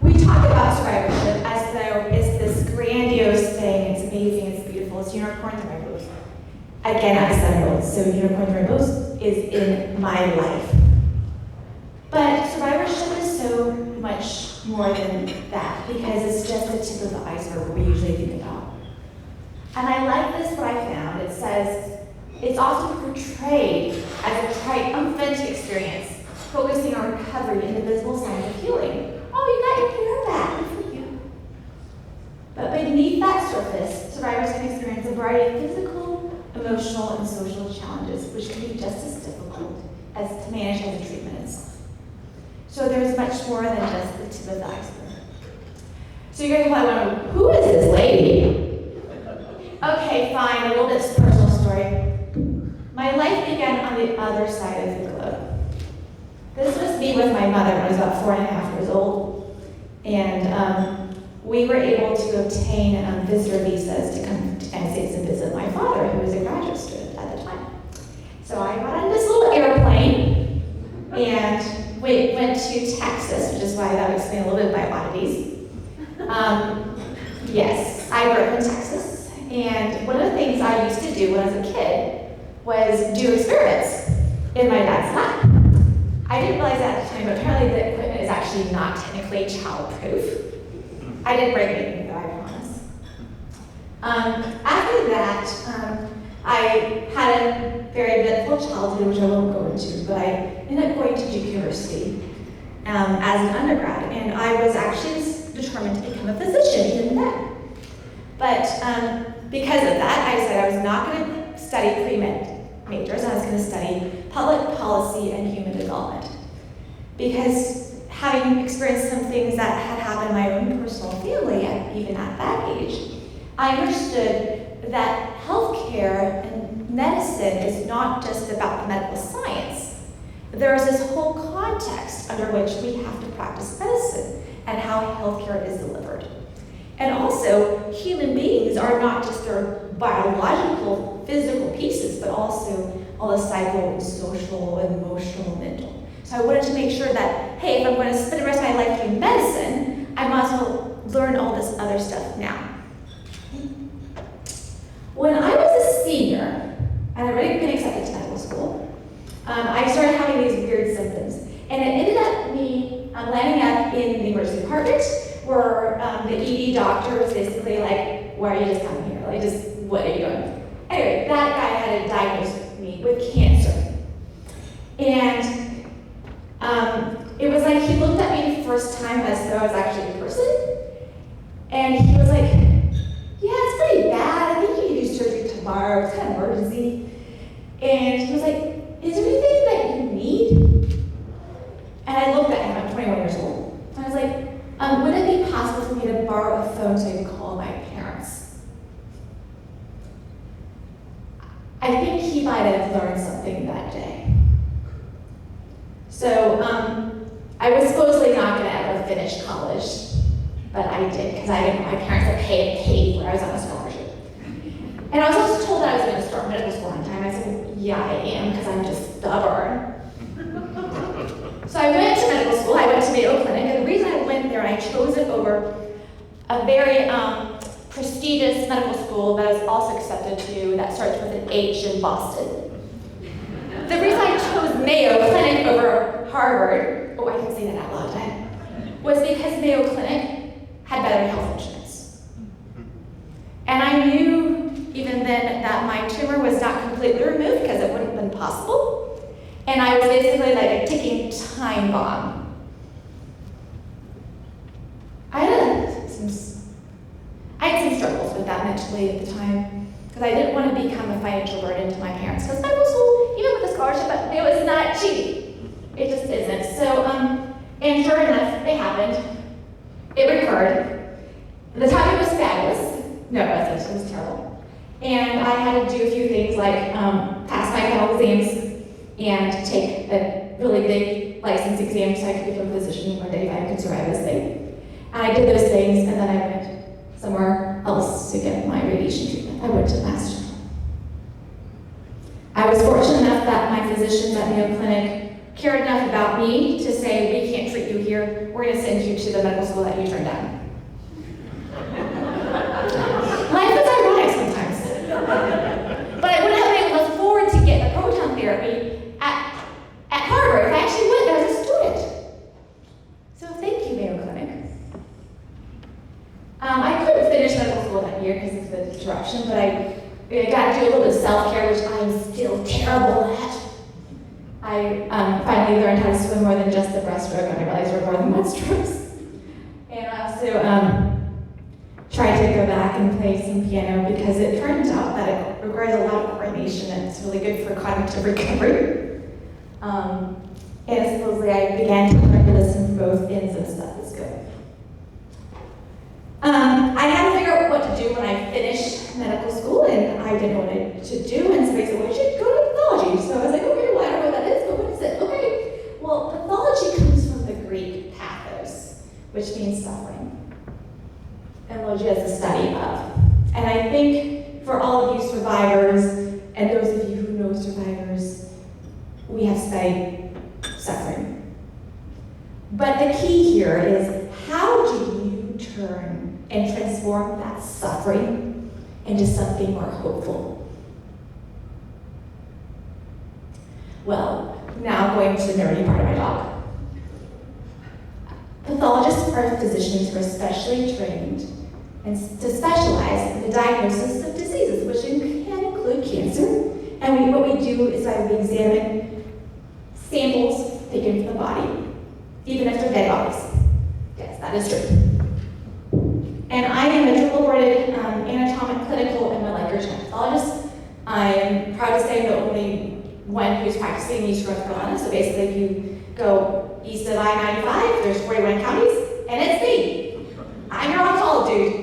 We talk about survivorship as though it's this grandiose thing, it's amazing, it's beautiful, it's unicorns and rainbows. Again, I'm a 7-year-old, so unicorns and rainbows is in my life. But survivorship is so much more than that because it's just the tip of the iceberg what we usually think about. And I like this, what I found. It says, it's often portrayed as a triumphant experience, focusing on recovery and the visible signs of healing. Oh, you got your hair back, good for you. But beneath that surface, survivors can experience a variety of physical, emotional, and social challenges, which can be just as difficult as to manage as the treatment itself. So there's much more than just the tip of the iceberg. So you're going to probably wonder, who is this lady? Okay, fine, a little bit personal story. My life began on the other side of the globe. This was me with my mother when I was about 4.5 years old. And we were able to obtain visitor visas to come to the United States and visit my father, who was a graduate student at the time. So I got on this little airplane and we went to Texas, which is why that would explain a little bit of my oddities. Yes, I grew up in Texas. And one of the things I used to do when I was a kid was do experiments in my dad's lab. I didn't realize that at the time, but apparently the equipment is actually not technically child-proof. I didn't break anything though, I promise. After that, I had a very eventful childhood, which I won't go into, but I ended up going to Duke University as an undergrad, and I was actually determined to become a physician even then. But because of that, I decided I was not going to study pre-med majors. I was going to study public policy and human development. Because having experienced some things that had happened in my own personal family, even at that age, I understood that healthcare and medicine is not just about the medical science. There is this whole context under which we have to practice medicine and how healthcare is delivered. And also, human beings are not just their biological, physical pieces, but also all the psycho, social, emotional, mental. So I wanted to make sure that, hey, if I'm going to spend the rest of my life doing medicine, I might as well learn all this other stuff now. When I was a senior, and I'd already been accepted to medical school, I started having these weird symptoms. And it ended up me landing up in the emergency department, where the ED doctor was basically like, why are you just coming here? Like, just, what are you doing? Anyway, that guy had to diagnose me with cancer. And it was like he looked at me the first time as though I was actually a person. And he was like, yeah, it's pretty bad. I think you can do surgery tomorrow. It's kind of emergency. And he was like, is there anything that you need? And I looked at him, I'm 21 years old. And I was like, would it be possible for me to borrow a phone so I could call my parents? I think he might have learned something that day. So I was supposedly not going to ever finish college, but I did because I didn't. My parents had paid when I was on a scholarship. And I was also told that I was going to start medical school on time. I said, yeah, I am, because I'm just stubborn. So I went to medical school. I went to Mayo Clinic, and the reason I went there, and I chose it over a very prestigious medical school that I was also accepted to that starts with an H in Boston. The reason I chose Mayo Clinic over Harvard, oh, I can say that out loud, was because Mayo Clinic had better health insurance. And I knew even then that my tumor was not completely removed because it wouldn't have been possible. And I was basically like a ticking time bomb. I had some struggles with that mentally at the time, because I didn't want to become a financial burden to my parents. Because medical school, even with a scholarship, it was not cheap. It just isn't. So, and sure enough, it happened. It recurred. The timing was fabulous. No, it wasn't. It was terrible. And I had to do a few things like pass my final exams and take a really big license exam so I could become a physician one day if I could survive this thing. And I did those things, and then I went somewhere else to get my radiation treatment. I went to Mass General. I was fortunate enough that my physicians at Mayo Clinic cared enough about me to say, we can't treat you here, we're going to send you to the medical school that you turned down. Life is ironic sometimes. But I wouldn't have been able to afford to get the proton therapy at Harvard if I actually went there as a student. So thank you, Mayo Clinic. I couldn't finish medical school that year because of the disruption, but I got to do a little bit of self-care, which I'm still terrible at. I finally learned how to swim more than just the breaststroke, and I realized there were more than one strokes. And I also tried to go back and play some piano because it turns out that it requires a lot of coordination and it's really good for cognitive recovery. And supposedly I began to learn to listen from both ends and stuff is good. I had to figure out what to do when I finished medical school, and I didn't know what to do, and somebody said, well, you should go to pathology. So I was like, okay, well, I don't know what that is, but what is it? Okay, well, pathology comes from the Greek pathos, which means suffering. And logia is the study of. And I think for all of you survivors, and those of you who know survivors, we have studied suffering. But the key here is, how do you turn and transform that suffering into something more hopeful? Well, now going to the nerdy part of my talk. Pathologists are physicians who are specially trained and to specialize in the diagnosis of diseases, which can include cancer, And what we do is we examine samples taken from the body, even if they're dead bodies. Yes, that is true. And I am a triple-boarded anatomic, clinical, and molecular genetic pathologist. I am proud to say I'm the only one who's practicing in East North Carolina. So basically, if you go east of I-95, there's 41 counties, and it's me. I'm your on-call dude.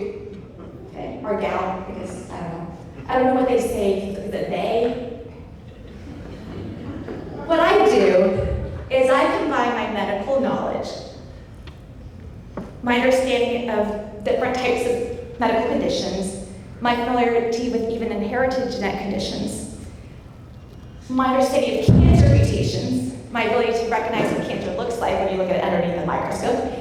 Okay, or gal, because I don't know. I don't know what they say. Is it they? What I do is I combine my medical knowledge, my understanding of different types of medical conditions, my familiarity with even inherited genetic conditions, my understanding of cancer mutations, my ability to recognize what cancer looks like when you look at it underneath the microscope.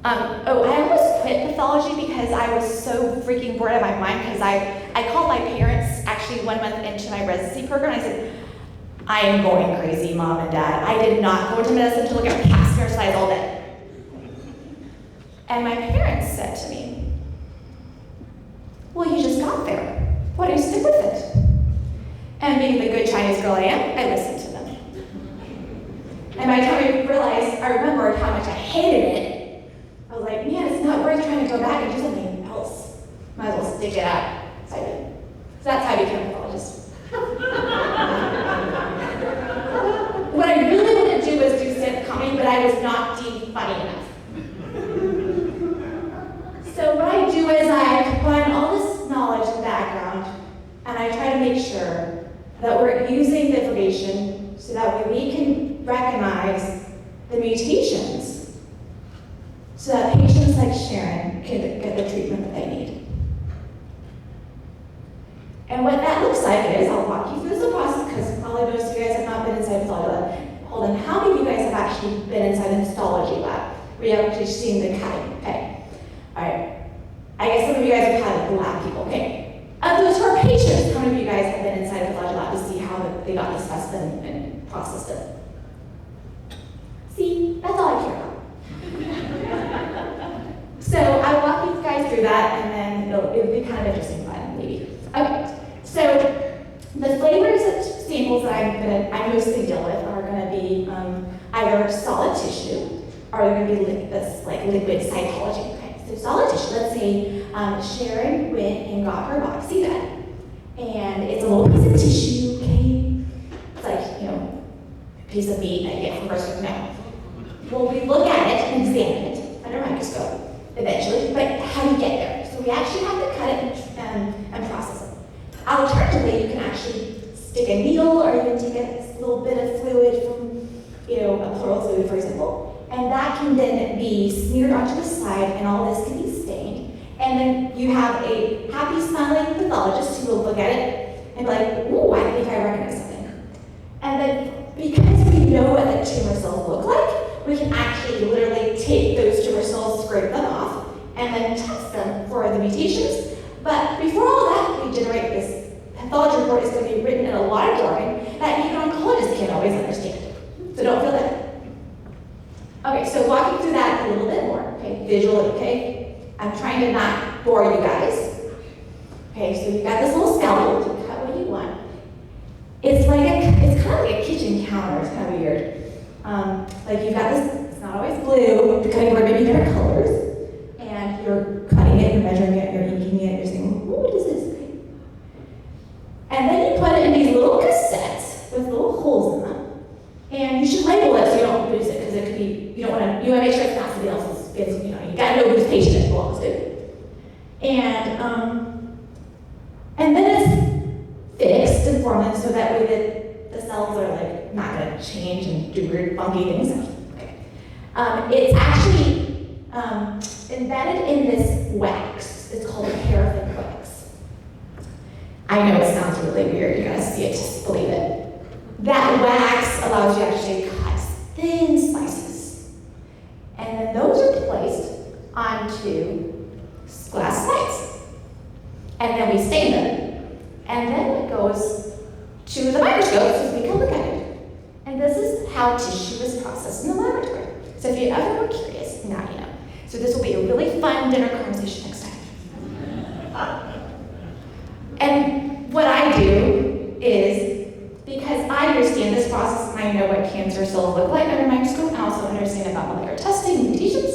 I almost quit pathology because I was so freaking bored out of my mind because I called my parents actually 1 month into my residency program. I said, I am going crazy, Mom and Dad. I did not go into medicine to look at pap smear slides all day. And my parents said to me, well, you just got there. Why don't you stick with it? And being the good Chinese girl I am, I listened to them. And by the time I remembered how much I hated it, I was like, man, it's not worth trying to go back and do something else. Might as well stick it out. So I did. So that's how I became a pathologist. What I really wanted to do was do stand-up comedy, but I was not deemed funny enough. So what I do is I combine all this knowledge and background, and I try to make sure that we're using the information so that we can recognize the mutations so that patients like Sharon can get the treatment that they need. And what that looks like is, I'll walk you through this process because probably most of you guys have not been inside the pathology lab. Hold on, how many of you guys have actually been inside the histology lab where you have actually seen the cutting? Okay. All right. I guess some of you guys have had the lab people. Okay. Of those who are patients, how many of you guys have been inside the pathology lab to see how they got the specimen and processed it? See, that's all I care about. So I'll walk you guys through that, and then it'll be kind of interesting fun, maybe. Okay. So the flavors of samples that I mostly deal with are going to be either solid tissue or they're going to be liquid cytology. Okay. So solid tissue. Let's say Sharon went and got her biopsy done, and it's a little piece of tissue. Okay. It's like a piece of meat that you get from birth. No. Well, we look at it and examine it under a microscope eventually, but how do you get there? So we actually have to cut it and process it. Alternatively, you can actually stick a needle or even take a little bit of fluid from, a pleural fluid, for example, and that can then be smeared onto the side, and all this can be stained. And then you have a happy, smiling pathologist who will look at it and be like, ooh, I think I recognize something. And then because we know what the tumor cells look like, we can actually literally take those tumor cells, scrape them off, and then test them for the mutations. But before all that, we generate this pathology report. Is going to be written in a lot of jargon that even oncologists can't always understand. So don't feel that. Okay, so walking through that a little bit more. Okay, visually. Okay, I'm trying to not bore you guys. Okay, so you've got this little scalpel to cut what you want. It's kind of like a kitchen counter. It's kind of weird. Like you've got this. It's not always blue. The cutting board may be different colors, and you're cutting it, you're measuring it, you're inking it, you're saying, what is this? Okay. And then you put it in these little cassettes with little holes in them, and you should label it so you don't lose it because it could be you want to make sure it's not somebody else's. You got to know whose patient it belongs to, and then it's fixed and formed so that way that the cells are not going to change and do weird funky things. Okay. It's actually embedded in this wax. It's called a paraffin wax. I know it sounds really weird. You gotta see it to believe it. That wax allows you to actually cut thin slices, and then those are placed onto glass slides, and then we stain them, and then it goes to the microscope so we can look at it. And this is how tissue is processed in the laboratory. So if you ever were curious, now you know. So this will be a really fun dinner conversation next time. And what I do is cancer cells look like under a microscope and also understand about molecular testing, mutations,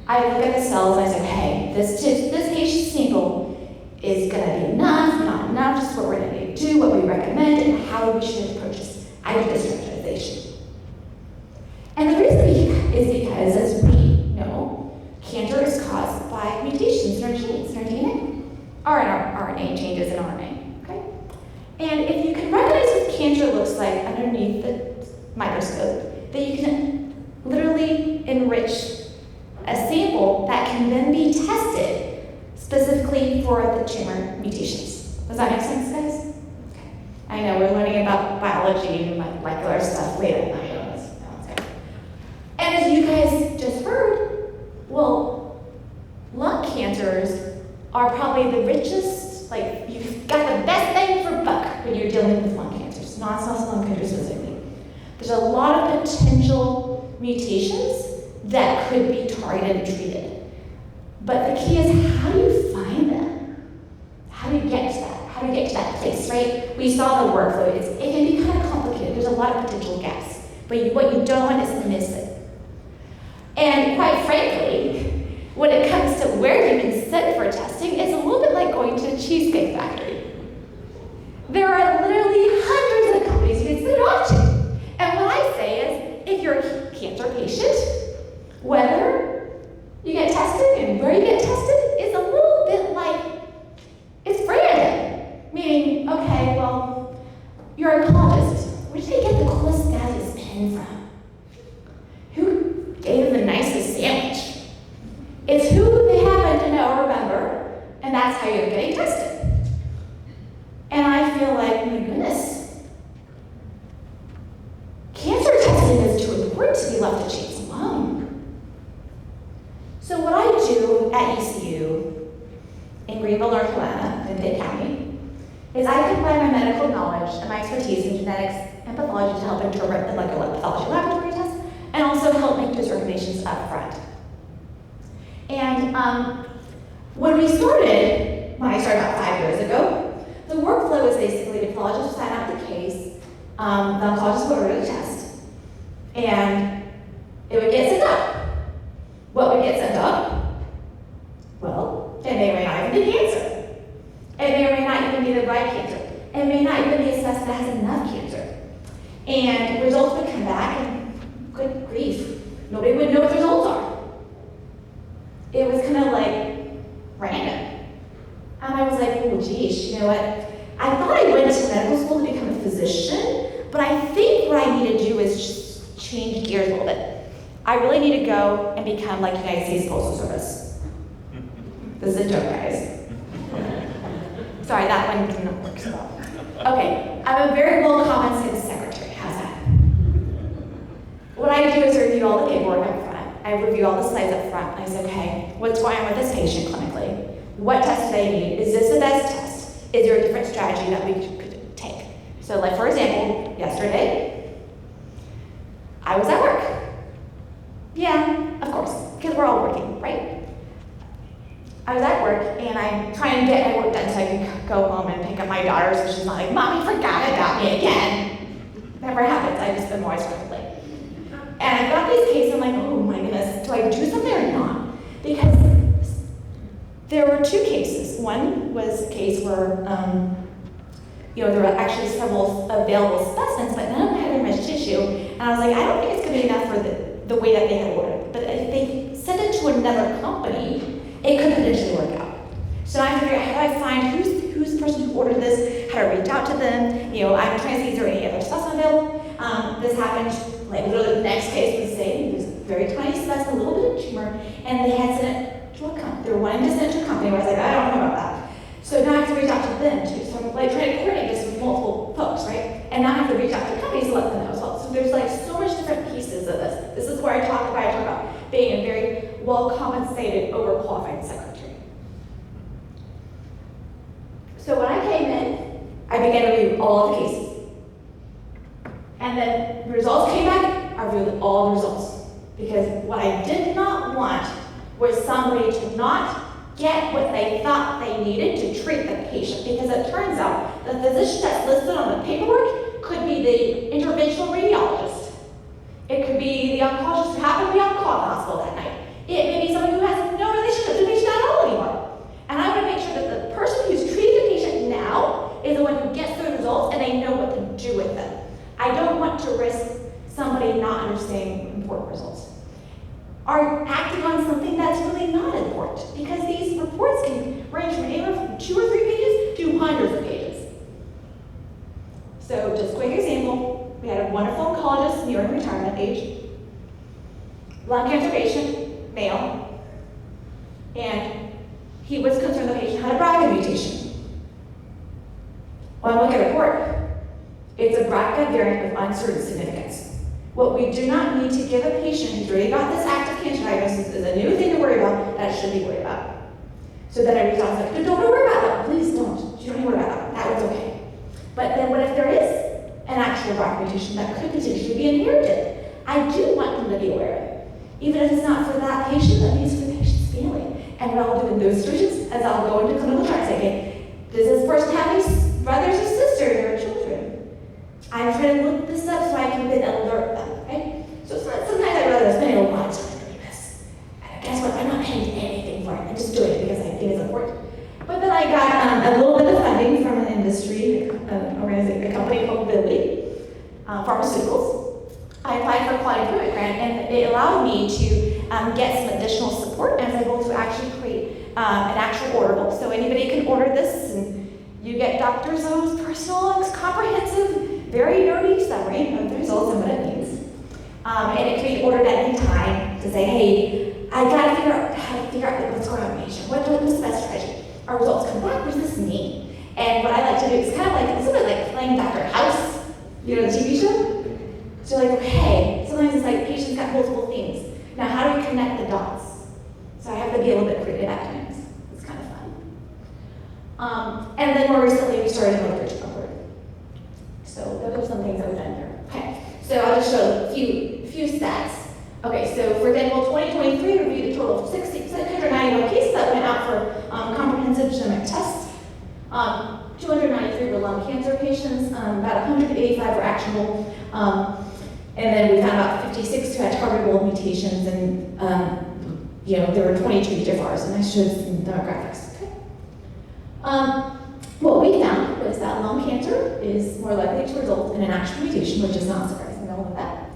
I look at the cells and I say, hey, this patient sample is going to be enough, not enough, just what we're going to do, what we recommend, and how we should approach this. I do this strategization. And the reason is because, as we know, cancer is caused by mutations in our genes, in our DNA, or in our RNA, changes in RNA, okay? And if you can recognize what cancer looks like underneath the microscope, then you can literally enrich a sample that can then be tested specifically for the tumor mutations. Does that make sense, guys? Okay. I know we're learning about biology and molecular stuff later at night on this. And as you guys just heard, well, lung cancers are probably the richest, like you've got the best bang for buck when you're dealing with lung cancers, non-small cell lung cancer specifically. There's a lot of potential mutations that could be targeted and treated. But the key is, how do you find them? How do you get to that? How do you get to that place, right? We saw the workflow. It can be kind of complicated. There's a lot of potential gaps. But what you don't want is to miss it. And quite frankly, when it comes to where you can sit for testing, it's a little bit like going to a cheesecake factory. There are literally hundreds of companies you can sit off to. And what I say is, if you're a cancer patient, whether you get tested and where you get tested is a little bit like, it's random. Meaning, okay, well, you're a oncologist. Where did they get the coolest fabulous pen from? Who gave the nicest sandwich? It's who they happen to know or remember, and that's how you're getting tested. And I feel like, my goodness, cancer testing is too important to be left to chance alone. So what I do at ECU in Greenville, North Carolina, in Pitt County, is I combine my medical knowledge and my expertise in genetics and pathology to help interpret the molecular pathology laboratory tests and also help make those recommendations up front. And when I started about 5 years ago, the workflow was basically the pathologist would sign out the case, the oncologist would order the test, and it would get sent up. What would get sent up? Well, it may or may not even be cancer. It may or may not even be the right cancer. It may not even be assessed that has enough cancer. And results would come back and, good grief, nobody would know what the results are. It was kind of like random. And I was like, oh geez, you know what? I thought I went to medical school to become a physician, but I think what I need to do is just change gears a little bit. I really need to go and become like United States Postal Service. This is a joke, guys. Sorry, that one didn't work so well. Okay, I'm a very well-compensated secretary. How's that? What I do is review all the paperwork up front. I review all the slides up front. I say, okay, what's going on with this patient clinically? What tests do they need? Is this the best test? Is there a different strategy that we could take? So like, for example, yesterday, I was at work. Yeah, of course, because we're all working, right? I was at work, and I'm trying to get my work done so I can go home and pick up my daughter so she's not like, Mommy forgot about me again. Never happens, I just been always running late. And I've got these cases, I'm like, oh my goodness, do I do something or not? Because there were two cases. One was a case where, there were actually several available specimens, but none of them had very much tissue. And I was like, I don't think it's gonna be enough for the way that they had ordered. But if they send it to another company, it could potentially work out. So I figured out, how do I find who's the person who ordered this, how to reach out to them, I'm trying to see is there any other specimen available. This happened, like literally the next case was the same. It was a very tiny specimen, a little bit of tumor, and they had sent it to a company. They were wanting to send it to a company where I was like, I don't know about that. So now I have to reach out to them too. So I'm like trying to coordinate this with multiple folks, right? And now I have to reach out to companies to let them know as well. So there's like so much different pieces of this. This is where I talk about being a very well-compensated, overqualified secretary. So when I came in, I began to review all of the cases. And then the results came back, I reviewed all the results. Because what I did not want was somebody to not get what they thought they needed to treat the patient. Because it turns out the physician that's listed on the paperwork could be the interventional radiologist. be the oncologist who happened to be on call at the hospital that night. It may be someone who has no relationship to the patient at all anymore. And I want to make sure that the person who's treating the patient now is the one who gets the results and they know what to do with them. I don't want to risk somebody not understanding important results. Are acting on something that's really not important, because these reports can range from anywhere from 2 or 3 pages to hundreds of pages. So just a quick example, we had a wonderful oncologist nearing retirement age, lung cancer patient, male, and he was concerned the patient had a BRCA mutation. When I look at a report, it's a BRCA variant with uncertain significance. What we do not need to give a patient who's already got this active cancer diagnosis is a new thing to worry about that should be worried about. So then I reached out and said, don't worry about that, please don't. You don't need to worry about that, that one's okay. But then what if there is an actual BRCA mutation that could potentially be inherited? I do want them to be aware of it. Even if it's not for that patient, that means for the patient's family. And what I'll do in those situations is I'll go into clinical trials and say, okay, does this person have any brothers or sisters or children? I'm trying to look this up so I can then alert them, okay? So sometimes I'd rather spend a lot of time doing this. And guess what? I'm not paying anything for it. I'm just doing it because I think it's important. But then I got a little bit of funding from an industry, a company called Lilly Pharmaceuticals. I applied for a quality improvement grant, and it allowed me to get some additional support, and I was able to actually create an actual order book. So anybody can order this, and you get Dr. Zhou's personal, comprehensive, very nerdy summary of the results and what it means. And it can be ordered at any time to say, hey, I gotta figure out how to figure out what's going on in the patient. What's the best strategy? Our results come back, what does this mean? And what I like to do is kind of like, it's sort of like playing Dr. House, you know, the TV show? So like, okay, sometimes it's like patients got multiple things. Now how do we connect the dots? So I have to be a little bit creative at times. It's kind of fun. And then more recently we started a literature cover. So those are some things that we've done here. Okay, so I'll just show a few stats. Okay, so for example, 2023 reviewed a total of 691 cases that went out for comprehensive genomic tests. 293 were lung cancer patients, about 185 were actionable, and then we found about 56 who had targetable mutations, and there were 22 EGFRs, and I showed some demographics. Okay. What we found was that lung cancer is more likely to result in an actual mutation, which is not surprising, all of that.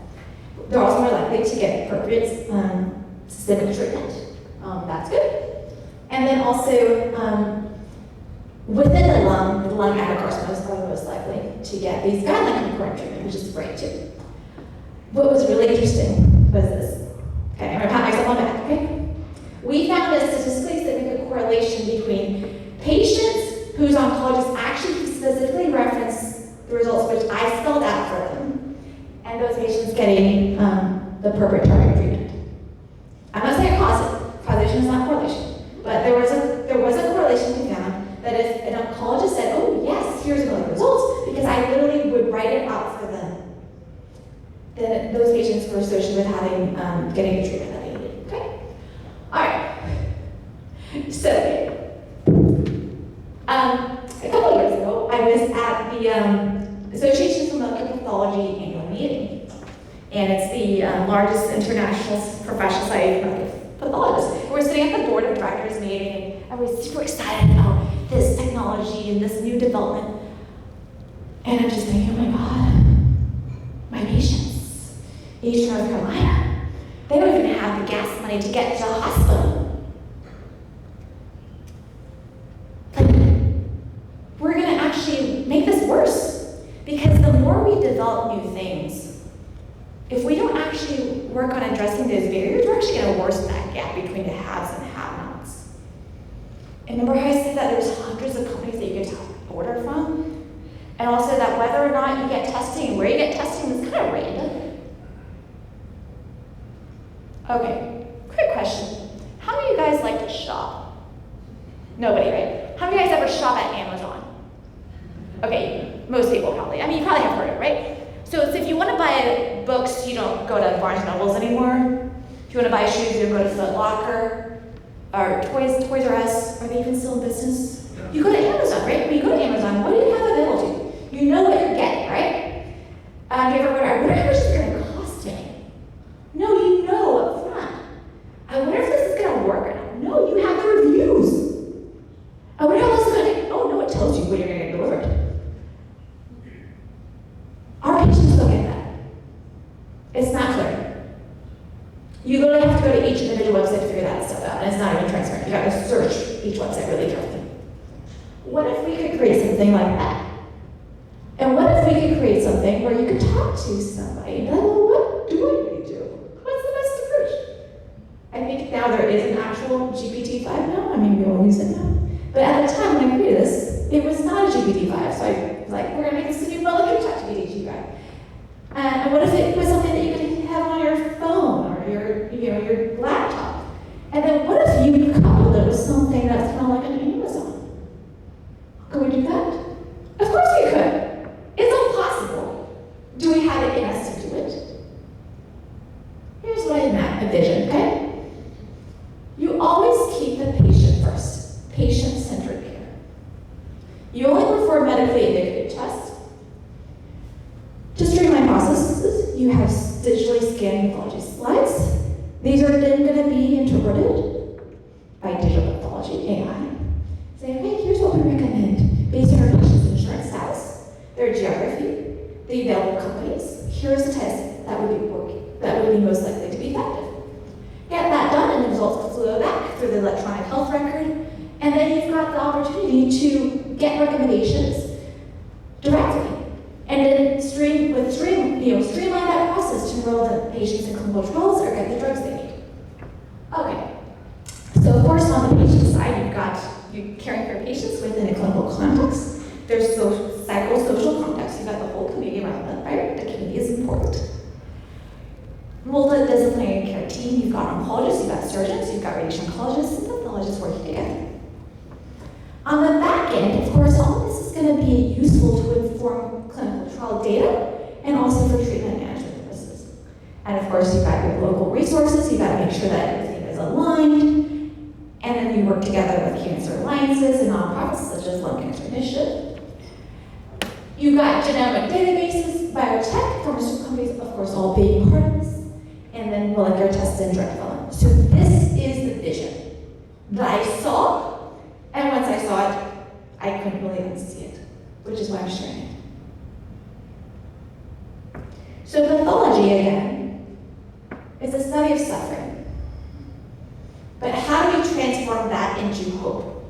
They're also more likely to get appropriate systemic treatment. That's good. And then also, within the lung adenocarcinomas are the most likely to get these guideline concurrent treatment, which is great too. What was really interesting was this. Okay, I'm gonna pat myself on the back, okay? We found a statistically significant correlation between patients whose oncologists actually specifically reference the results which I spelled out for them, and those patients getting the appropriate target treatment. I'm not saying causation is not correlation, but there was a correlation we found that if an oncologist said, oh yes, here's the results, because I literally would write it out for them, then those patients were associated with having getting the treatment that they needed. Okay? All right. So, a couple of years ago, I was at the Association for Molecular Pathology annual meeting, and it's the largest international professional society for molecular pathologists. We're sitting at the board of directors meeting, and I was super excited about this technology and this new development. And I'm just thinking, oh my God, my patients, East North Carolina, they don't even have the gas money to get to the hospital. Like, we're gonna actually make this worse, because the more we develop new things, if we don't actually work on addressing those barriers, we're actually gonna worsen that gap between the haves and the have-nots. And remember how I said that there's hundreds of companies that you can order from? And also that whether or not you get testing and where you get testing is kind of random. Okay, quick question. How many of you guys like to shop? Nobody, right? How many of you guys ever shop at Amazon? Okay, most people probably. I mean, you probably have heard of it, right? So it's if you want to buy books, you don't go to Barnes & Nobles anymore. If you want to buy shoes, you don't go to Foot Locker or Toys R Us. Are they even still in business? You go to Amazon, right? When you go to Amazon, what do you have available to you? You know what you're getting, right? You ever wonder, I wonder how much it's going to cost me? tells you when you're going to get delivered. Our patients don't get that. It's not clear. You literally have to go to each individual website to figure that stuff out, and it's not even transparent. You have to search each website really carefully. What if we could create something like that? And what if we could create something where you could talk to somebody and be like, well, what do I need to do? What's the best approach? I think now there is an actual GPT-5 now. I mean, we all use it now. But at the time when I created this, it was not a GPT-5. So I was like, we're going to make this a new public GPT-5. And what if it was something that you could have on your phone or your laptop? And then what if you coupled it with something that's kind of like an Amazon? Could we do that? Of course we could. It's all possible. Do we have it in us to do it? Here's what I envision, okay? You always keep the patient first, patient-centered care. You only perform medically indicated tests. To streamline processes, you have digitally scanned pathology slides. These are then going to be interpreted by digital pathology AI. Say, hey, here's what we recommend based on our patient's insurance status, their geography, the available companies. Here's the test that would be most likely to be effective. Get that done, and the results flow back through the electronic health record, and then you've got the opportunity to get recommendations directly. And then streamline that process to enroll the patients in clinical trials or get the drugs they need. Okay. So of course, on the patient side, you're caring for patients within a clinical context. There's psychosocial context. You've got the whole community around them, right? The community is important. Multidisciplinary care team. You've got oncologists, you've got surgeons, you've got radiation oncologists, and pathologists working together. On the back end, of course, all of this is going to be useful to inform clinical trial data and also for treatment management purposes. And of course, you've got your local resources. You've got to make sure that everything is aligned. And then you work together with cancer alliances and nonprofits such as Lung Cancer Initiative. You've got genomic databases, biotech, pharmaceutical companies, of course, all being part of this. And then molecular tests and drug development. So this is the vision that I saw. And once I saw it, I couldn't really unsee it, which is why I'm sharing it. So pathology, again, is a study of suffering. But how do we transform that into hope?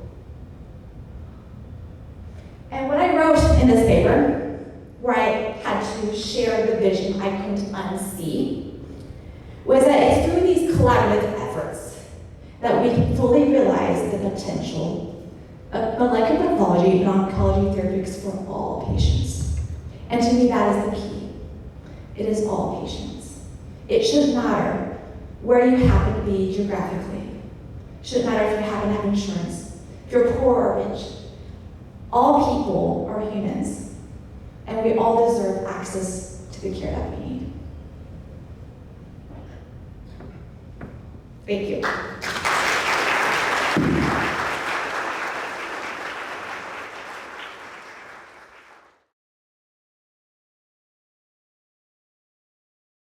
And what I wrote in this paper, where I had to share the vision I couldn't unsee, was that it's through these collaborative efforts that we can fully realize the potential of molecular pathology and oncology therapeutics for all patients. And to me, that is the key. It is all patients. It shouldn't matter where you happen to be geographically. It shouldn't matter if you happen to have insurance, if you're poor or rich. All people are humans, and we all deserve access to the care that we need. Thank you.